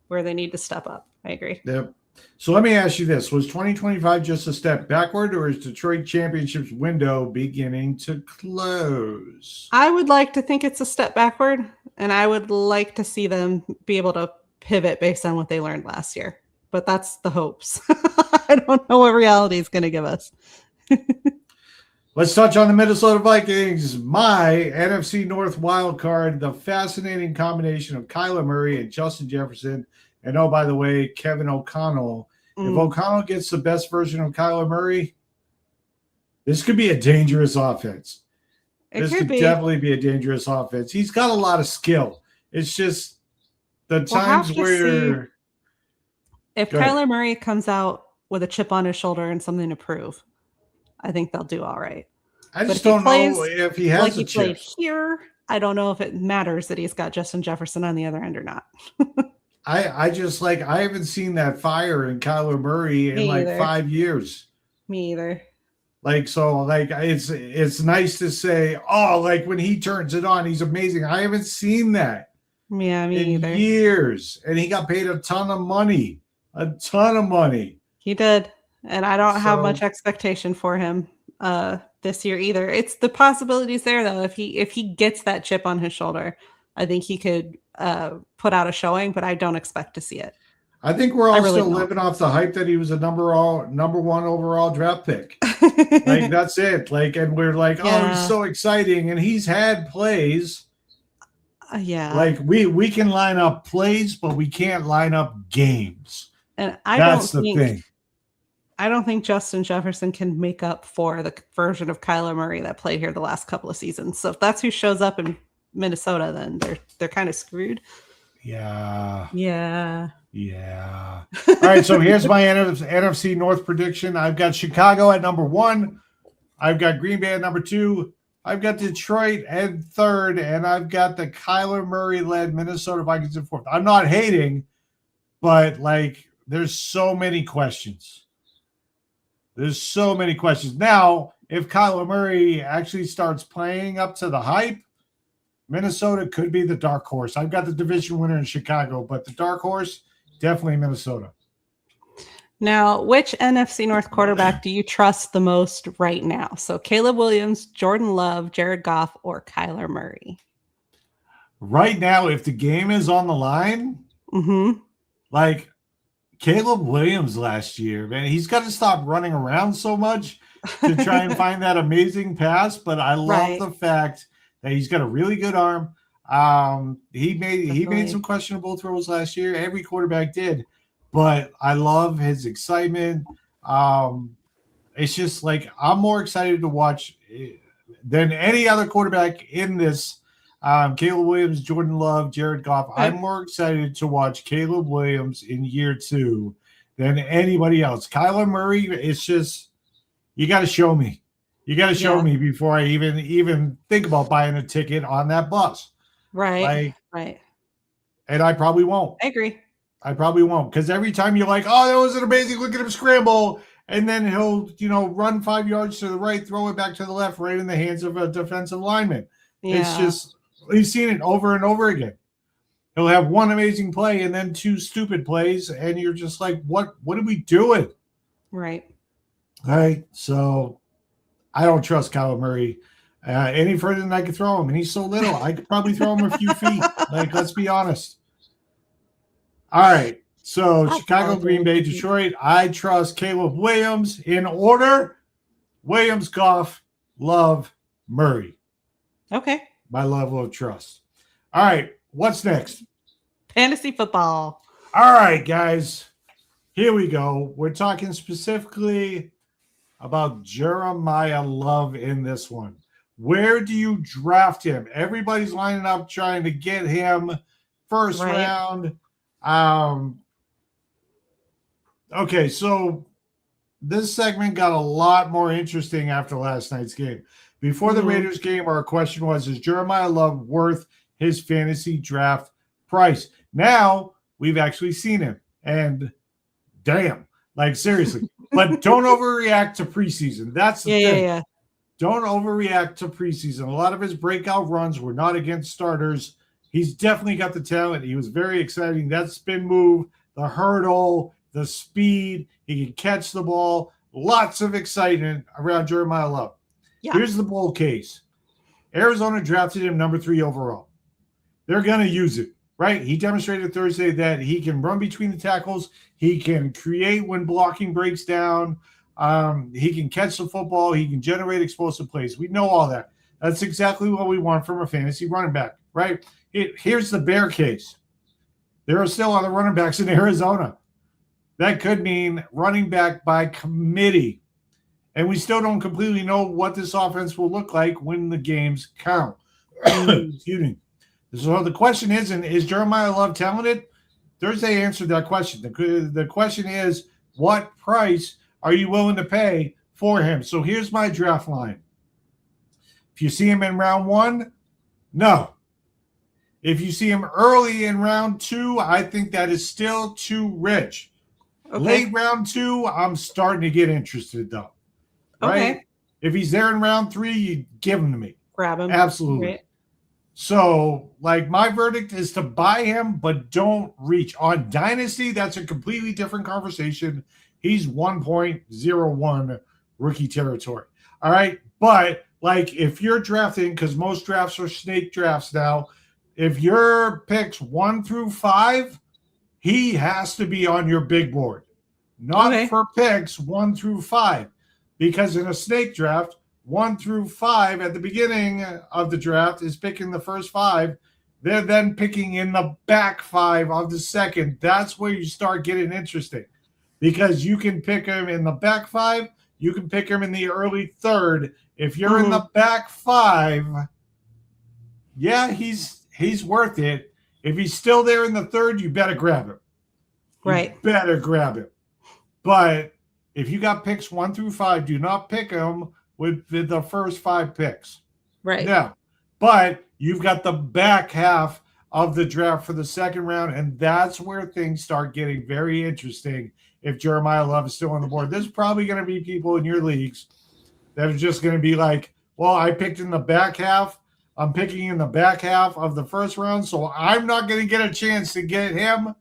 where they need to step up. I agree. Yep. So let me ask you this. Was 2025 just a step backward, or is Detroit Championship's window beginning to close? I would like to think it's a step backward, and I would like to see them be able to pivot based on what they learned last year. But that's the hopes. I don't know what reality is going to give us. Let's touch on the Minnesota Vikings. My NFC North wild card, the fascinating combination of Kyler Murray and Justin Jefferson. And oh, by the way, Kevin O'Connell. If O'Connell gets the best version of Kyler Murray, this could be a dangerous offense. This could definitely be a dangerous offense. He's got a lot of skill. It's just the times where... If Kyler Murray comes out with a chip on his shoulder and something to prove, I think they'll do all right. I just don't know if he has a chip. Played here, I don't know if it matters that he's got Justin Jefferson on the other end or not. I just I haven't seen that fire in Kyler Murray in 5 years. Me either. It's nice to say, when he turns it on, he's amazing. I haven't seen that. Yeah, me either. Years. And he got paid a ton of money. He did. And I don't have much expectation for him this year either. It's the possibilities there, though. If he gets that chip on his shoulder, I think he could put out a showing, but I don't expect to see it. I think we're all still living off the hype that he was a number one overall draft pick. Like, that's it. Like, and we're like, oh, he's so exciting. And he's had plays. Like, we can line up plays, but we can't line up games. And that's the thing. I don't think Justin Jefferson can make up for the version of Kyler Murray that played here the last couple of seasons. So if that's who shows up in Minnesota, then they're kind of screwed. Yeah. All right, so here's my NFC North prediction. I've got Chicago at number 1. I've got Green Bay at number 2. I've got Detroit at 3rd, and I've got the Kyler Murray-led Minnesota Vikings at 4th. I'm not hating, but, like, there's so many questions. Now, if Kyler Murray actually starts playing up to the hype, Minnesota could be the dark horse. I've got the division winner in Chicago, but the dark horse, definitely Minnesota. Now, which NFC North quarterback do you trust the most right now? So Caleb Williams, Jordan Love, Jared Goff, or Kyler Murray? Right now, if the game is on the line, like Caleb Williams last year, man, he's got to stop running around so much to try and find that amazing pass. But I love the fact that he's got a really good arm. He made some questionable throws last year. Every quarterback did, but I love his excitement. It's just like I'm more excited to watch than any other quarterback in this. Caleb Williams, Jordan Love, Jared Goff. I'm more excited to watch Caleb Williams in year 2 than anybody else. Kyler Murray, it's just you got to show me. You got to show me before I even think about buying a ticket on that bus. Right. And I probably won't. I agree. I probably won't, because every time you're like, oh, that was an amazing, look at him scramble, and then he'll, run 5 yards to the right, throw it back to the left, right in the hands of a defensive lineman. Yeah. It's just, we've seen it over and over again. He'll have one amazing play and then 2 stupid plays, and you're just like, what are we doing? Right. All right, so I don't trust Kyler Murray any further than I could throw him, and he's so little. I could probably throw him a few feet. Like, let's be honest. All right, so Chicago, Green Bay, Detroit. I trust Caleb Williams in order. Williams, Goff, Love, Murray. Okay. My level of trust. All right, what's next? Fantasy football. All right, guys. Here we go. We're talking specifically about Jeremiyah Love in this one. Where do you draft him? Everybody's lining up trying to get him first round. Okay, so this segment got a lot more interesting after last night's game. Before the Raiders game, our question was, is Jeremiyah Love worth his fantasy draft price? Now, we've actually seen him, and damn, like, seriously. But don't overreact to preseason. That's the thing. Yeah. Don't overreact to preseason. A lot of his breakout runs were not against starters. He's definitely got the talent. He was very exciting. That spin move, the hurdle, the speed. He can catch the ball. Lots of excitement around Jeremiyah Love. Yeah. Here's the bold case. Arizona drafted him number 3 overall. They're going to use it, right? He demonstrated Thursday that he can run between the tackles. He can create when blocking breaks down. He can catch the football. He can generate explosive plays. We know all that. That's exactly what we want from a fantasy running back, right? Here's the bear case. There are still other running backs in Arizona. That could mean running back by committee. And we still don't completely know what this offense will look like when the games count. Excuse me. So the question isn't, is Jeremiyah Love talented? Thursday answered that question. The question is, what price are you willing to pay for him? So here's my draft line. If you see him in round 1, no. If you see him early in round 2, I think that is still too rich. Okay. Late round 2, I'm starting to get interested, though. Right? Okay. If he's there in round 3, you give him to me. Grab him. Absolutely. Right. So, like, my verdict is to buy him, but don't reach. On Dynasty, that's a completely different conversation. He's 1.01 rookie territory. All right? But, like, if you're drafting, because most drafts are snake drafts now, if your picks 1 through 5, he has to be on your big board, not for picks 1 through 5, because in a snake draft, 1 through 5 at the beginning of the draft is picking the first 5. They're then picking in the back 5 of the second. That's where you start getting interesting, because you can pick him in the back 5. You can pick him in the early 3rd. If you're in the back 5, yeah, he's worth it. If he's still there in the 3rd, you better grab him. You better grab him. But if you got picks 1 through 5, do not pick him with the first 5 picks. Right. Yeah. But you've got the back half of the draft for the second round, and that's where things start getting very interesting if Jeremiyah Love is still on the board. There's probably going to be people in your leagues that are just going to be like, well, I picked in the back half. I'm picking in the back half of the first round, so I'm not going to get a chance to get him.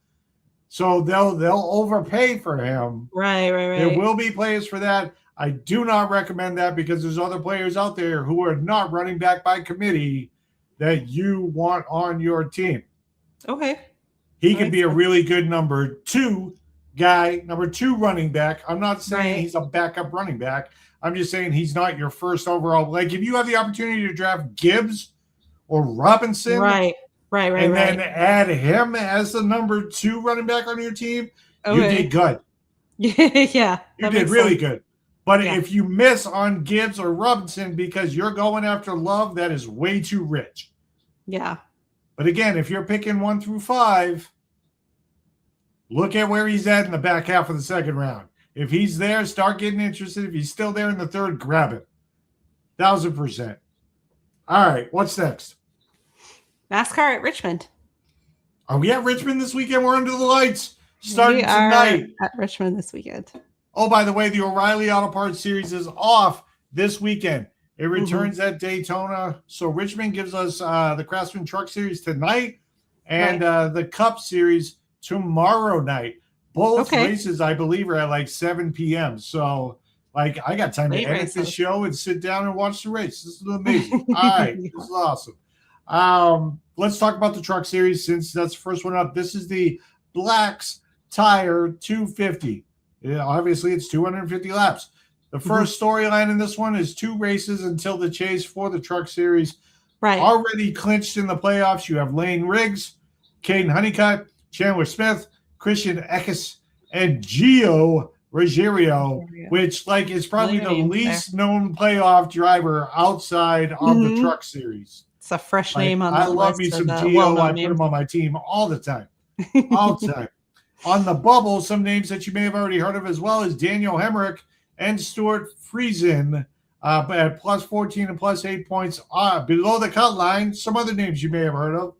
So they'll overpay for him. Right. There will be players for that. I do not recommend that, because there's other players out there who are not running back by committee that you want on your team. Okay. He could be a really good number 2 guy, number 2 running back. I'm not saying he's a backup running back. I'm just saying he's not your first overall. Like, if you have the opportunity to draft Gibbs or Robinson, and then add him as the number 2 running back on your team, you did good. Yeah. You did really good. But if you miss on Gibbs or Robinson because you're going after Love, that is way too rich. Yeah. But again, if you're picking 1 through 5, look at where he's at in the back half of the second round. If he's there, start getting interested. If he's still there in the 3rd, grab it. 1,000%. All right, what's next? NASCAR at Richmond. Are we at Richmond this weekend? We're under the lights. Starting tonight. At Richmond this weekend. Oh, by the way, the O'Reilly Auto Parts Series is off this weekend. It returns at Daytona. So Richmond gives us the Craftsman Truck Series tonight and the Cup Series tomorrow night. Both races, I believe, are at like 7 p.m. So, like, I got time to edit this show and sit down and watch the race. This is amazing. All right. This is awesome. Let's talk about the Truck Series, since that's the first one up. This is the Black's Tire 250. Obviously, it's 250 laps. The first storyline in this one is 2 races until the chase for the Truck Series. Already clinched in the playoffs. You have Lane Riggs, Caden Honeycutt, Chandler Smith, Christian Eckes, and Gio Ruggiero, which is probably the least known playoff driver outside of the Truck Series. It's a fresh name on the list. I love me some Gio. I put him on my team all the time. All the time. On the bubble, some names that you may have already heard of as well as Daniel Hemrick and Stuart Friesen at plus 14 and plus 8 points. Below the cut line, some other names you may have heard of.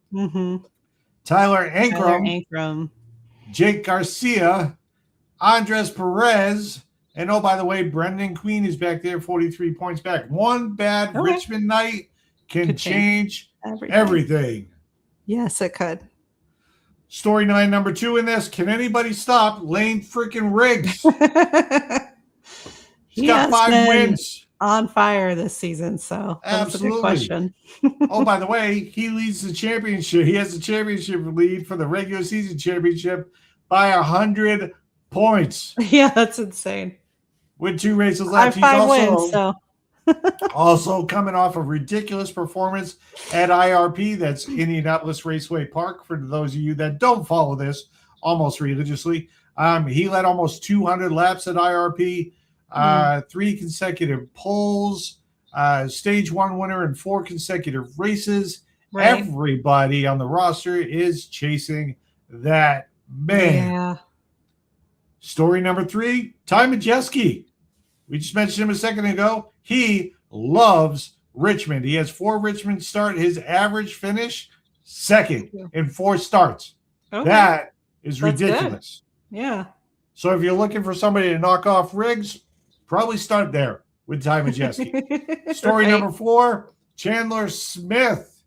Tyler Ankrum, Jake Garcia, Andres Perez, and oh, by the way, Brendan Queen is back there, 43 points back. One bad Richmond night can change everything. Yes, it could. Storyline number 2 in this. Can anybody stop Lane freaking Riggs? He's got 5 wins. On fire this season, so that's a good question. Oh, by the way, he leads the championship. He has the championship lead for the regular season championship by 100 points. Yeah, that's insane. With 2 races left. He's 5 wins, so. Also coming off a ridiculous performance at IRP, that's Indianapolis Raceway Park, for those of you that don't follow this almost religiously. He led almost 200 laps at IRP, 3 consecutive poles, stage 1 winner in 4 consecutive races. Everybody on the roster is chasing that man. Yeah. Story number 3, Ty Majeski. We just mentioned him a second ago. He loves Richmond. He has 4 Richmond start. His average finish, 2nd in 4 starts. That is ridiculous. Good. Yeah. So if you're looking for somebody to knock off Riggs, probably start there with Ty Majeski. Story number 4, Chandler Smith.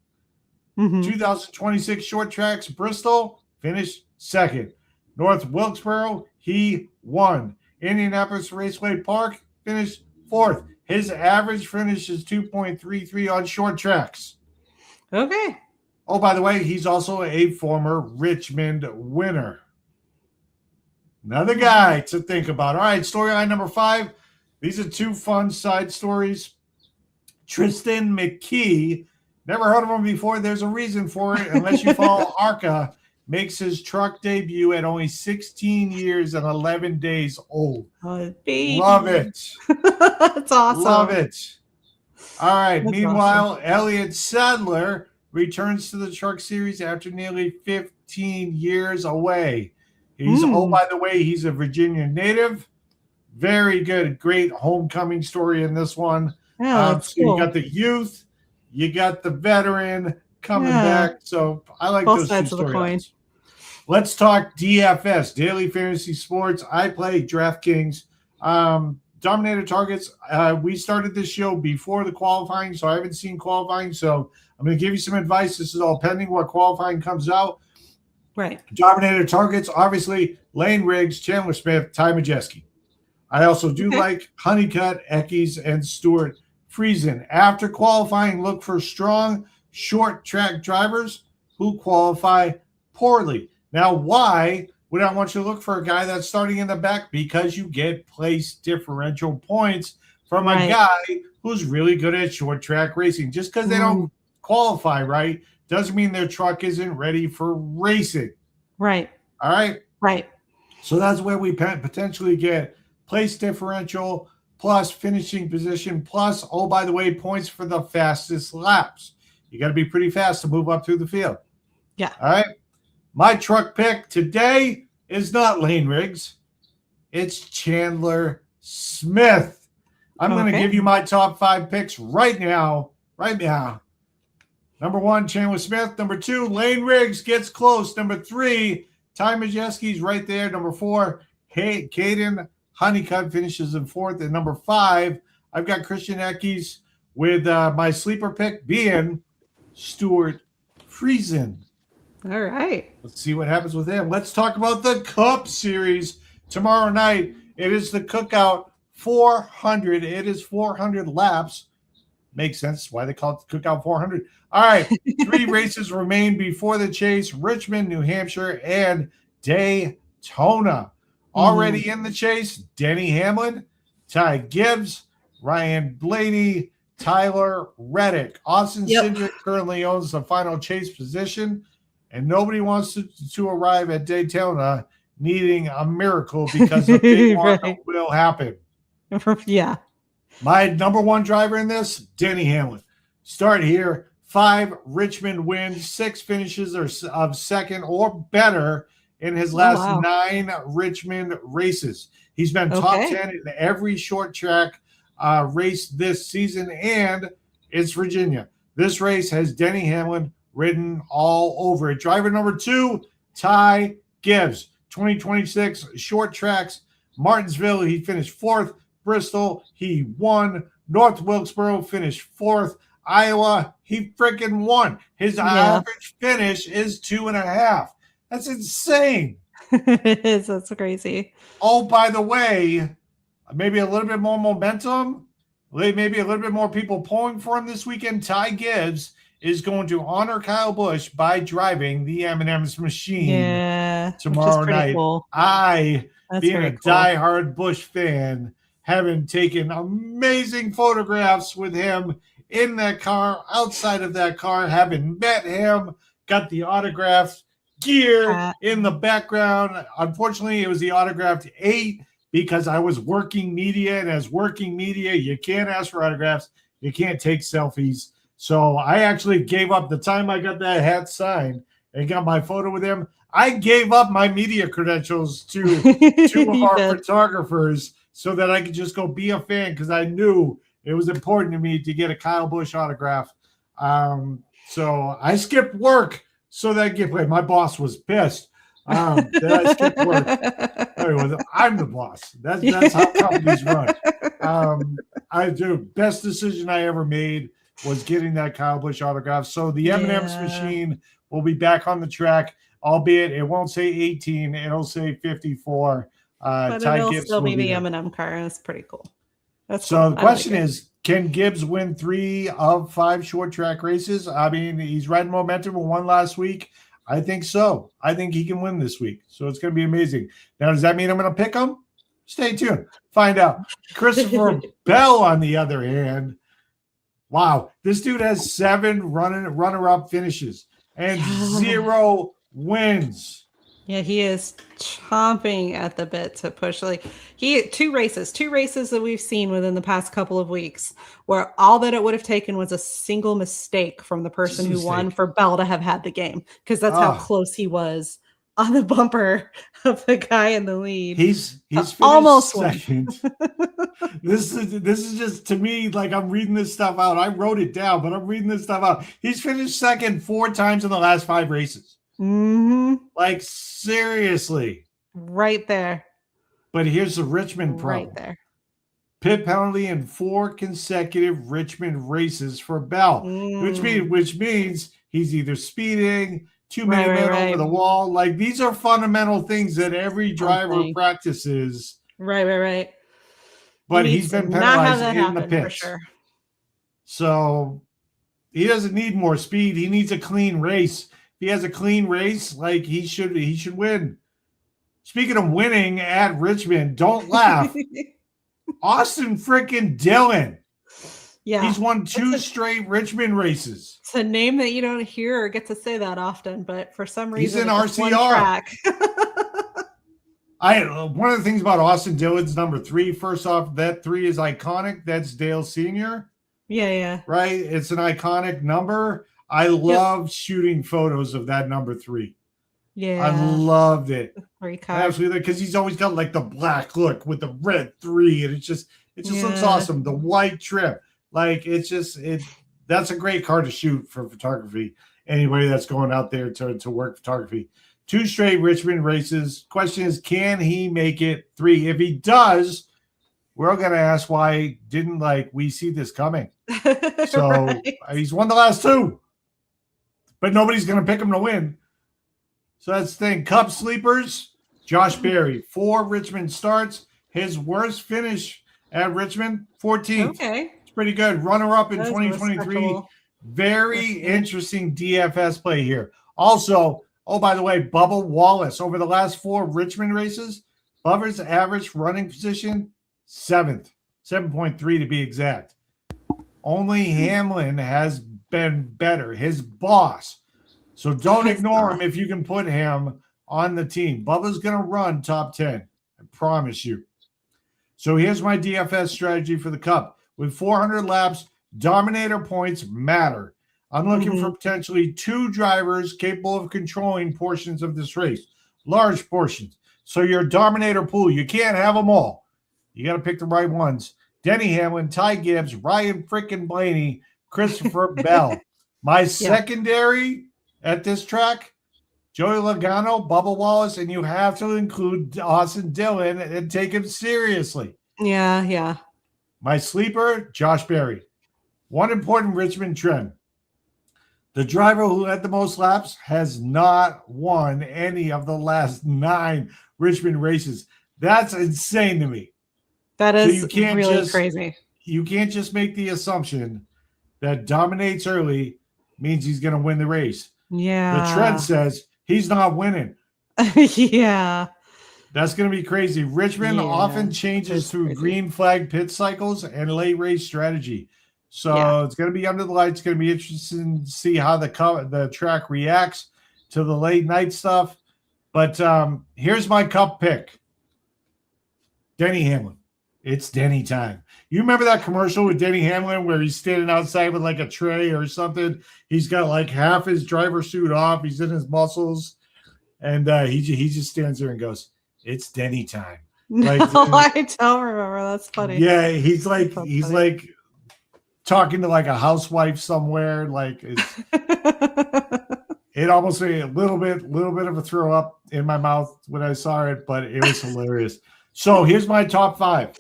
2026 short tracks, Bristol, finished 2nd. North Wilkesboro, he won. Indianapolis Raceway Park, finished 4th. His average finish is 2.33 on short tracks. Okay. Oh, by the way, he's also a former Richmond winner. Another guy to think about. All right, storyline number 5. These are 2 fun side stories. Tristan McKee, never heard of him before. There's a reason for it, unless you follow ARCA, makes his truck debut at only 16 years and 11 days old. Oh, baby. Love it. That's awesome. Love it. All right. That's Meanwhile, awesome. Elliott Sadler returns to the Truck Series after nearly 15 years away. He's, oh, by the way, he's a Virginia native. Very good. Great homecoming story in this one. Yeah, So cool. you got the youth, you got the veteran coming back. So I like both those sides 2 of the coin. storylines. Let's talk DFS, Daily Fantasy Sports. I play DraftKings. Dominator targets. We started this show before the qualifying, so I haven't seen qualifying. So I'm going to give you some advice. This is all pending what qualifying comes out. Right. Dominator targets, obviously, Lane Riggs, Chandler Smith, Ty Majeski. I also do like Honeycutt, Eckes, and Stuart Friesen. After qualifying, look for strong, short track drivers who qualify poorly. Now, why would I want you to look for a guy that's starting in the back? Because you get place differential points from a guy who's really good at short track racing. Just because they don't qualify right doesn't mean their truck isn't ready for racing. Right. All right? Right. So that's where we potentially get place differential plus finishing position plus, oh, by the way, points for the fastest laps. You got to be pretty fast to move up through the field. Yeah. All right? My truck pick today is not Lane Riggs. It's Chandler Smith. I'm going to give you my top 5 picks right now. Right now. Number 1, Chandler Smith. Number 2, Lane Riggs gets close. Number 3, Ty Majeski's right there. Number 4, Caden Honeycutt finishes in 4th. And number 5, I've got Christian Eckes with my sleeper pick being Stuart Friesen. All right. Let's see what happens with him. Let's talk about the Cup Series tomorrow night. It is the Cookout 400. It is 400 laps. Makes sense why they call it the Cookout 400. All right. 3 races remain before the chase. Richmond, New Hampshire, and Daytona. Already in the chase, Denny Hamlin, Ty Gibbs, Ryan Blaney, Tyler Reddick. Austin Cindric currently owns the final chase position. And nobody wants to arrive at Daytona needing a miracle because a big one will happen. Yeah. My number 1 driver in this, Denny Hamlin. Start here. 5 Richmond wins, 6 finishes of second or better in his last 9 Richmond races. He's been top 10 in every short track race this season, and it's Virginia. This race has Denny Hamlin written all over it. Driver number 2, Ty Gibbs. 2026 short tracks. Martinsville, he finished 4th. Bristol, he won. North Wilkesboro finished 4th. Iowa, he freaking won. His average finish is 2.5. That's insane. It is. That's crazy. Oh, by the way, maybe a little bit more momentum. Maybe a little bit more people pulling for him this weekend. Ty Gibbs is going to honor Kyle Busch by driving the M&M's machine tomorrow night. Cool. Being a diehard Busch fan, having taken amazing photographs with him in that car, outside of that car, having met him, got the autographed gear in the background. Unfortunately, it was the autographed 8 because I was working media, and as working media, you can't ask for autographs. You can't take selfies. So I actually gave up the time I got that hat signed and got my photo with him. I gave up my media credentials to 2 of our photographers so that I could just go be a fan because I knew it was important to me to get a Kyle Busch autograph. So I skipped work so that I get played. My boss was pissed that I skipped work. Anyway, I'm the boss. That's how companies run. I do. Best decision I ever made was getting that Kyle Busch autograph. So the M&M's machine will be back on the track, albeit it won't say 18, it'll say 54. But it'll still be the M&M car. That's pretty cool. The question is, can Gibbs win 3 of 5 short track races? I mean, he's riding momentum with 1 last week. I think so. I think he can win this week. So it's going to be amazing. Now, does that mean I'm going to pick him? Stay tuned. Find out. Christopher Bell, on the other hand, wow, this dude has 7 runner-up finishes and 0 wins. Yeah, he is chomping at the bit to push. Like two races that we've seen within the past couple of weeks where all that it would have taken was a single mistake from the person who won for Bell to have had the game, because that's how close he was on the bumper of the guy in the lead. He's almost second. This is just, to me, like, I'm reading this stuff out. I wrote it down, but I'm reading this stuff out. He's finished second 4 times in the last 5 races. Mm-hmm. Like, seriously. Right there. But here's the Richmond problem. Right there. Pit penalty in 4 consecutive Richmond races for Bell, which means he's either speeding, too many men over the wall. Like, these are fundamental things that every driver practices. Right. But he's been penalized in the pits. For sure. So he doesn't need more speed. He needs a clean race. If he has a clean race, like, he should win. Speaking of winning at Richmond, don't laugh. Austin freaking Dillon. Yeah. He's won 2 straight Richmond races. It's a name that you don't hear or get to say that often, but for some reason he's in RCR. One of the things about Austin Dillon's number 3, first off, that 3 is iconic. That's Dale Sr. Yeah. Right? It's an iconic number. I love shooting photos of that number 3. Yeah. I loved it. Card. Absolutely, because he's always got like the black look with the red 3, and it just looks awesome. The white trim. Like, that's a great card to shoot for photography. Anybody that's going out there to work photography. 2 straight Richmond races. Question is, can he make it 3? If he does, we're going to ask why didn't we see this coming. So he's won the last 2, but nobody's going to pick him to win. So that's the thing. Cup sleepers, Josh Berry, 4 Richmond starts. His worst finish at Richmond, 14th. Okay. It's pretty good. Runner-up in 2023. Very interesting DFS play here. Also, by the way, Bubba Wallace, over the last 4 Richmond races, Bubba's average running position, 7th. 7.3 to be exact. Only Hamlin has been better. His boss. So don't ignore him if you can put him on the team. Bubba's going to run top 10. I promise you. So here's my DFS strategy for the Cup. With 400 laps, Dominator points matter. I'm looking for potentially 2 drivers capable of controlling portions of this race. Large portions. So your Dominator pool, you can't have them all. You got to pick the right ones. Denny Hamlin, Ty Gibbs, Ryan frickin' Blaney, Christopher Bell. My secondary at this track, Joey Logano, Bubba Wallace, and you have to include Austin Dillon and take him seriously. Yeah. My sleeper, Josh Berry. One important Richmond trend. The driver who had the most laps has not won any of the last 9 Richmond races. That's insane to me. That is really crazy. You can't just make the assumption that dominates early means he's going to win the race. Yeah. The trend says he's not winning. Yeah. That's going to be crazy. Richmond often changes through green flag pit cycles and late race strategy. So it's going to be under the lights. It's going to be interesting to see how the track reacts to the late night stuff. But here's my Cup pick. Denny Hamlin. It's Denny time. You remember that commercial with Denny Hamlin where he's standing outside with like a tray or something? He's got like half his driver suit off. He's in his muscles. And he just stands there and goes, "It's Denny time." Like, I don't remember. That's funny. Yeah, he's like talking to like a housewife somewhere. Like it almost made a little bit of a throw up in my mouth when I saw it, but it was hilarious. So here's my top 5.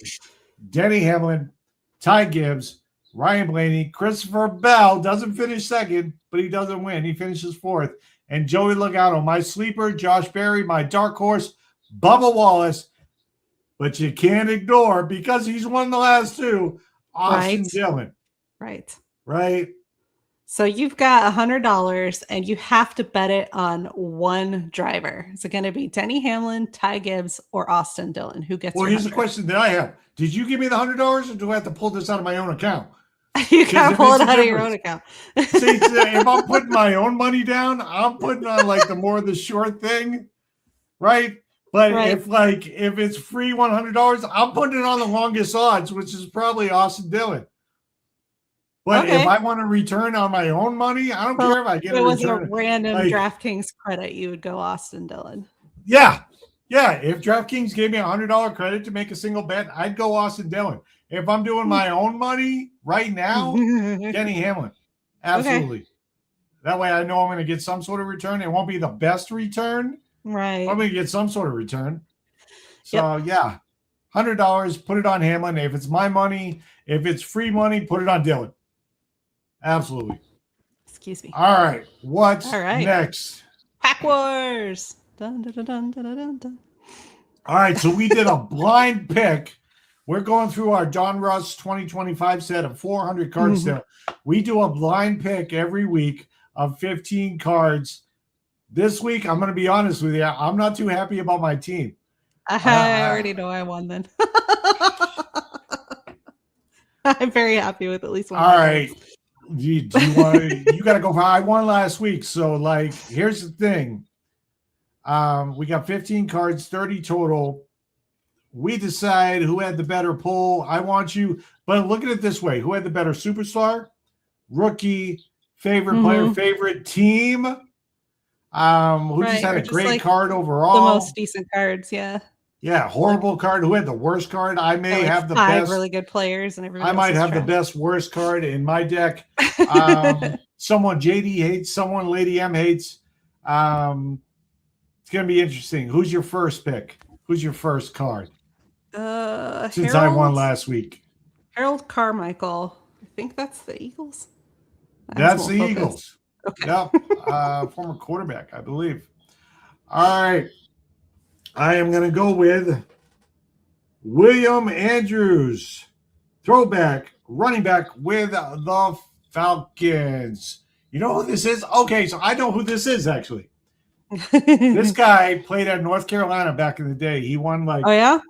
Denny Hamlin, Ty Gibbs, Ryan Blaney, Christopher Bell doesn't finish second, but he doesn't win. He finishes 4th. And Joey Logano, my sleeper, Josh Berry, my dark horse, Bubba Wallace. But you can't ignore, because he's won the last 2, Austin Dillon. Right. So you've got $100 and you have to bet it on one driver. Is it going to be Denny Hamlin, Ty Gibbs, or Austin Dillon? Who gets? Well, your here's 100? the question that I have: did you give me the $100, or do I have to pull this out of my own account? You gotta pull it out of your own account. See, if I'm putting my own money down, I'm putting on like the short thing, right? But if it's free $100, I'm putting it on the longest odds, which is probably Austin Dillon. But if I want to return on my own money, I don't care if I get a return. It was a random DraftKings credit, you would go Austin Dillon. Yeah. Yeah. If DraftKings gave me $100 credit to make a single bet, I'd go Austin Dillon. If I'm doing my own money right now, Denny Hamlin. Absolutely. Okay. That way I know I'm going to get some sort of return. It won't be the best return. Right. I'm going to get some sort of return. So, yeah. $100, put it on Hamlin. If it's my money, if it's free money, put it on Dillon. Absolutely. Excuse me. All right. What's next? Pack Wars. Dun, dun, dun, dun, dun, dun. All right. So we did a blind pick. We're going through our John Russ 2025 set of 400 cards still. We do a blind pick every week of 15 cards. This week, I'm going to be honest with you. I'm not too happy about my team. I already know I won then. I'm very happy with at least one. All right. You got to go. I won last week. So, here's the thing. We got 15 cards, 30 total. We decide who had the better pull. I want you, but look at it this way. Who had the better superstar, rookie, favorite player, favorite team? Who just had a great card overall? The most decent cards, yeah. Yeah, horrible card. Who had the worst card? I may have the five best. Really good players, and everybody. I might have the best worst card in my deck. Someone JD hates, someone Lady M hates. It's going to be interesting. Who's your first pick? Who's your first card? Since I won last week. Harold Carmichael. I think that's the Eagles. That's the Eagles. Okay. Yep. Former quarterback, I believe. All right. I am going to go with William Andrews, throwback, running back with the Falcons. You know who this is? Okay, so I know who this is, actually. This guy played at North Carolina back in the day. He won Oh, yeah?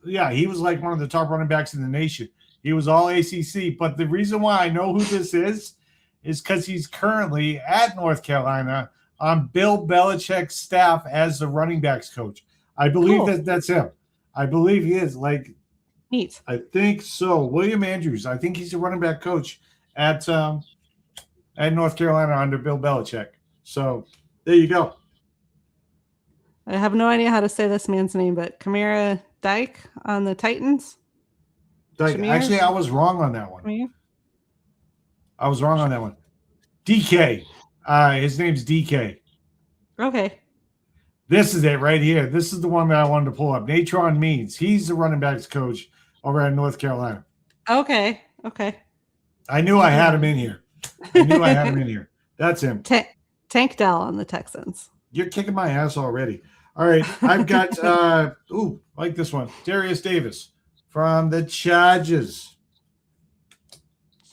Yeah, he was like one of the top running backs in the nation. He was all ACC. But the reason why I know who this is because he's currently at North Carolina on Bill Belichick's staff as the running backs coach. I believe that's him. I believe he is. Neat. I think so. William Andrews. I think he's the running back coach at North Carolina under Bill Belichick. So there you go. I have no idea how to say this man's name, but Kamara Dyke on the Titans. Actually, I was wrong on that one. I was wrong on that one. DK. His name's DK. Okay. This is it right here. This is the one that I wanted to pull up. Natron Means. He's the running backs coach over at North Carolina. Okay. I knew I had him in here. That's him. Tank Dell on the Texans. You're kicking my ass already. All right. I've got, like this one. Darius Davis from the Chargers.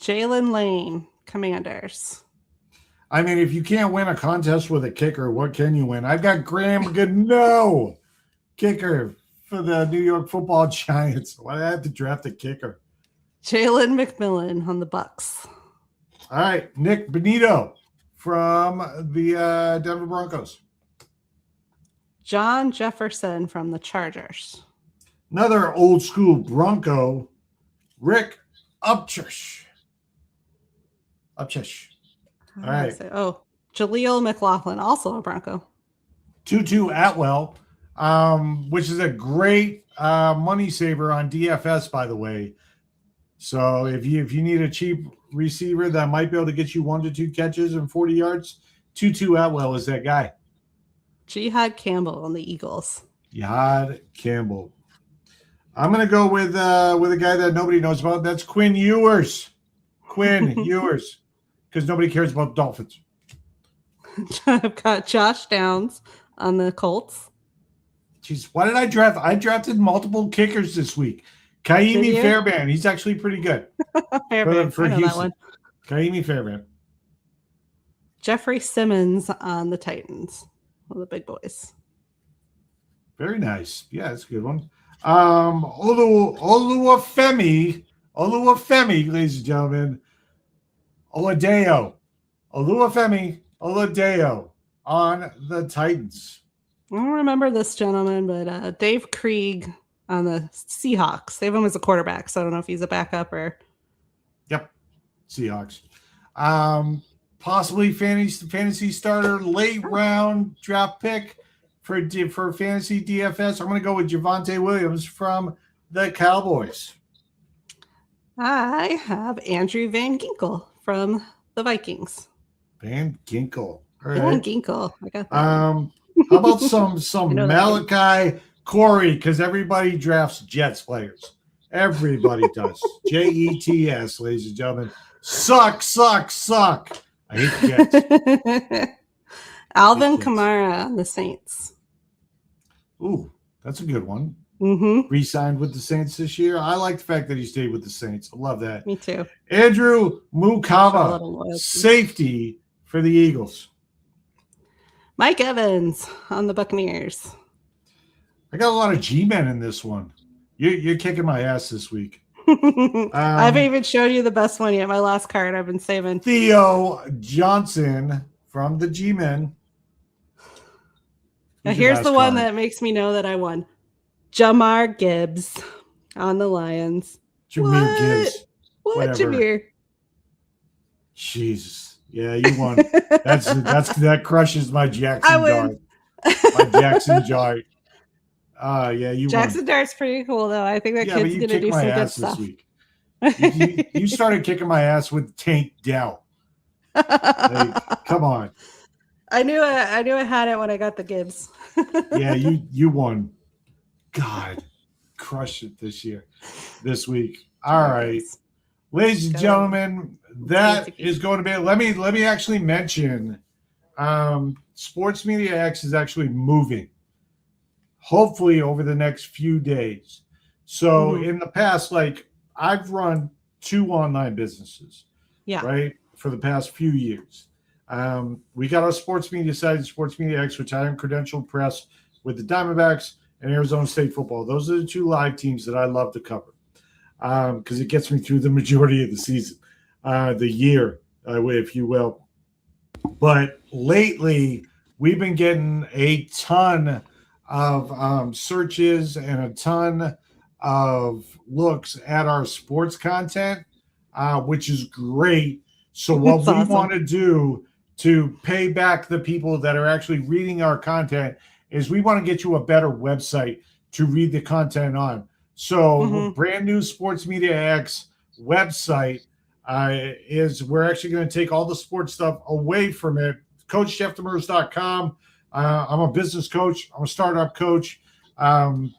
Jalen Lane, Commanders. I mean, if you can't win a contest with a kicker, what can you win? I've got Graham Gano, kicker for the New York Football Giants. Why did I have to draft a kicker? Jalen McMillan on the Bucks. All right, Nick Benito from the Denver Broncos. John Jefferson from the Chargers. Another old school Bronco, Rick Upchurch. All right. Jaleel McLaughlin, also a Bronco. Tutu Atwell, which is a great money saver on DFS, by the way. So if you need a cheap receiver that might be able to get you 1 to 2 catches and 40 yards, Tutu Atwell is that guy. Jihad Campbell on the Eagles. Jihad Campbell. I'm going to go with a guy that nobody knows about. That's Quinn Ewers. Because nobody cares about Dolphins. I've got Josh Downs on the Colts. Jeez, why did I draft? I drafted multiple kickers this week. Kaimi Fairbairn. He's actually pretty good. Fairbairn. For Houston. Kaimi Fairbairn. Jeffrey Simmons on the Titans. One of the big boys. Very nice. Yeah, that's a good one. Oluwafemi, ladies and gentlemen. Oladipo on the Titans. I don't remember this gentleman, but Dave Krieg on the Seahawks. They have him as a quarterback, so I don't know if he's a backup or. Yep, Seahawks. Possibly fantasy starter, late round draft pick for fantasy DFS. I'm going to go with Javonte Williams from the Cowboys. I have Andrew Van Ginkel from the Vikings. Van Ginkel. All right. Van Ginkel. I got that. How about some Malachi Corey? Because everybody drafts Jets players. Everybody does. Jets, ladies and gentlemen. Suck. I hate Jets. Alvin Kamara on the Saints. Ooh, that's a good one. Mm-hmm. Re-signed with the Saints this year. I like the fact that he stayed with the Saints. I love that. Me too. Andrew Mukava, safety for the Eagles. Mike Evans on the Buccaneers. I got a lot of G-men in this one. You're kicking my ass this week. I haven't even showed you the best one yet. My last card I've been saving. Theo Johnson from the G-men. Now here's the one that makes me know that I won. Jamar Gibbs on the Lions. Jameer Gibbs. What, whatever. Jameer? Jesus. Yeah, you won. That crushes my Jackson dart. My Jackson dart. Yeah, you Jackson won. Dart's pretty cool though. I think that kid's gonna do some good stuff. This week. You started kicking my ass with Tank Dell. Like, come on. I knew I had it when I got the Gibbs. Yeah, you won. God, crushed it this week. All right, ladies and gentlemen, that is going to be. Let me actually mention, Sports Media X is actually moving. Hopefully over the next few days. So in the past, like I've run 2 online businesses, right, for the past few years. We got our sports media site, Sports Media X, which I am credentialed press with the Diamondbacks and Arizona State football. Those are the 2 live teams that I love to cover because it gets me through the majority of the season, the year, if you will. But lately, we've been getting a ton of searches and a ton of looks at our sports content, which is great. So what we want to do to pay back the people that are actually reading our content is we want to get you a better website to read the content on. So brand new Sports Media X website is we're actually going to take all the sports stuff away from it. CoachJeffDemers.com. I'm a business coach. I'm a startup coach. I'm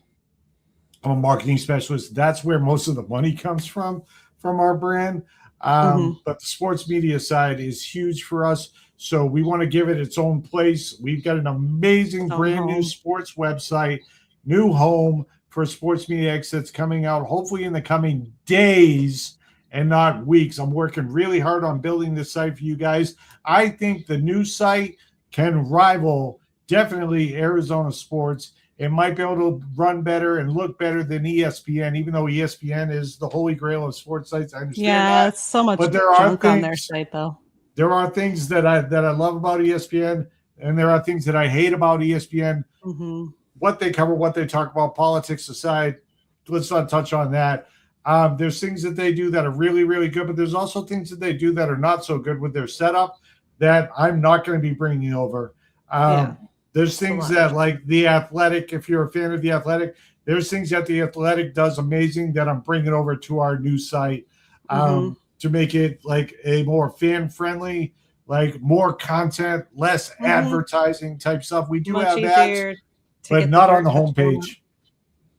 a marketing specialist. That's where most of the money comes from our brand. But the sports media side is huge for us. So we want to give it its own place. We've got an amazing brand new sports website, new home for Sports Media X that's coming out hopefully in the coming days and not weeks. I'm working really hard on building this site for you guys. I think the new site can rival definitely Arizona sports. It might be able to run better and look better than ESPN, even though ESPN is the holy grail of sports sites. I understand that. Yeah, it's so much junk on their site, though. There are things that I love about ESPN, and there are things that I hate about ESPN. What they cover, what they talk about, politics aside, let's not touch on that. There's things that they do that are really, really good, but there's also things that they do that are not so good with their setup that I'm not going to be bringing over. There's things that, like The Athletic, if you're a fan of The Athletic, there's things that The Athletic does amazing that I'm bringing over to our new site to make it like a more fan-friendly, like more content, less advertising type stuff. We do have that, but not on the homepage.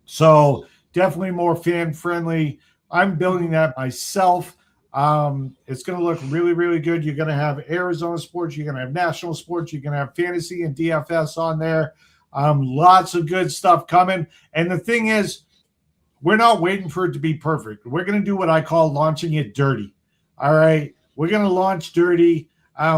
So definitely more fan-friendly. I'm building that myself. It's going to look really, really good. You're going to have Arizona sports. You're going to have national sports. You're going to have fantasy and DFS on there. Lots of good stuff coming. And the thing is, we're not waiting for it to be perfect. We're going to do what I call launching it dirty. All right. We're going to launch dirty.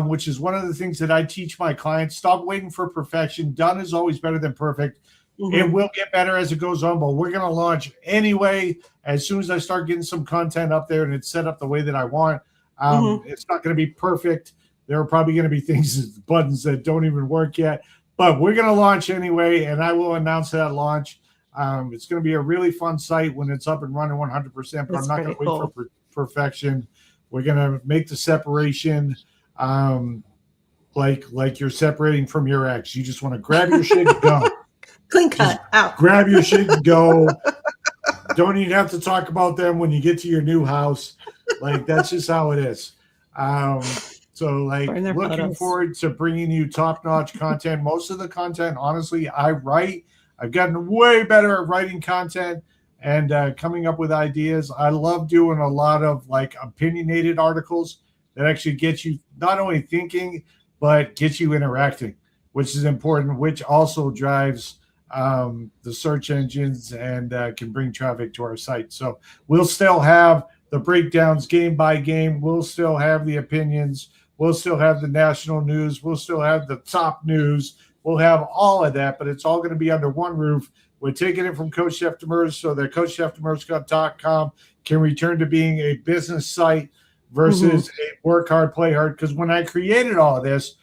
which is one of the things that I teach my clients. Stop waiting for perfection. Done is always better than perfect. Mm-hmm. It will get better as it goes on, but we're going to launch anyway. As soon as I start getting some content up there and it's set up the way that I want, it's not going to be perfect. There are probably going to be things, buttons that don't even work yet, but we're going to launch anyway, and I will announce that launch. It's going to be a really fun site when it's up and running 100%, but I'm not going to wait for perfection. We're going to make the separation like you're separating from your ex. You just want to grab your shit and go. Clean cut out. Grab your shit and go. Don't even have to talk about them when you get to your new house. Like, that's just how it is. So, like, looking forward to bringing you top-notch content. Most of the content, honestly, I write. I've gotten way better at writing content and coming up with ideas. I love doing a lot of, like, opinionated articles that actually get you not only thinking, but get you interacting, which is important, which also drives the search engines and can bring traffic to our site. So we'll still have the breakdowns game by game. We'll still have the opinions. We'll still have the national news. We'll still have the top news. We'll have all of that, but it's all going to be under one roof. We're taking it from Coach Jeff Demers so that CoachJeffDemers.com can return to being a business site versus a work hard, play hard. Because when I created all of this,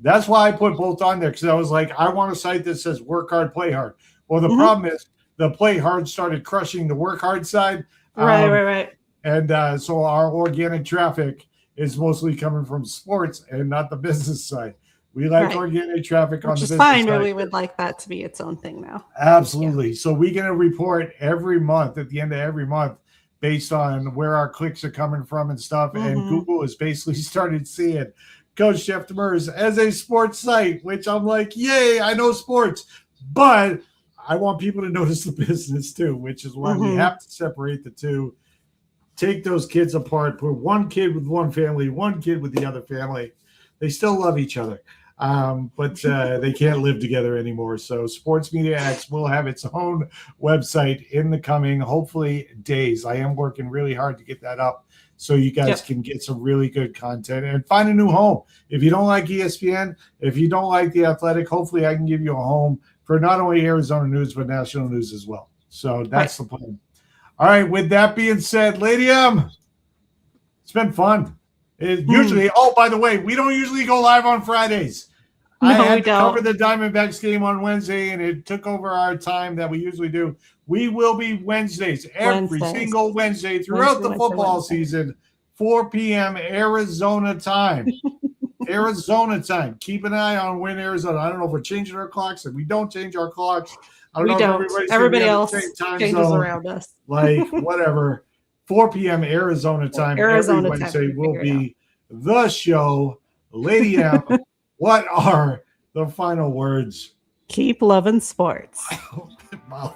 that's why I put both on there, because I was like, I want a site that says work hard, play hard. Well, the problem is the play hard started crushing the work hard side. Right. And so our organic traffic is mostly coming from sports and not the business side. We like organic traffic on the business side. Which is fine, but we would like that to be its own thing now. Absolutely. Yeah. So we're going to report every month, at the end of every month, based on where our clicks are coming from and stuff. And Google has basically started seeing Coach Jeff Demers as a sports site, which I'm like, yay, I know sports. But I want people to notice the business too, which is why we have to separate the two. Take those kids apart, put one kid with one family, one kid with the other family. They still love each other, but they can't live together anymore. So Sports Media X will have its own website in the coming, hopefully, days. I am working really hard to get that up so you guys can get some really good content and find a new home. If you don't like ESPN, if you don't like The Athletic, hopefully I can give you a home for not only Arizona news, but national news as well. So that's the plan. All right, with that being said, Lady M, it's been fun. Usually, by the way, we don't usually go live on Fridays. I had to cover the Diamondbacks game on Wednesday, and it took over our time that we usually do. We will be Wednesdays, every single Wednesday throughout the football season, 4 p.m. Arizona time. Arizona time. Keep an eye on when Arizona. I don't know if we're changing our clocks. If we don't change our clocks, I don't know if everybody else changes around us. Like, whatever. 4 p.m. Arizona time. Every Wednesday will be the show. Lady M, what are the final words? Keep loving sports. Wow.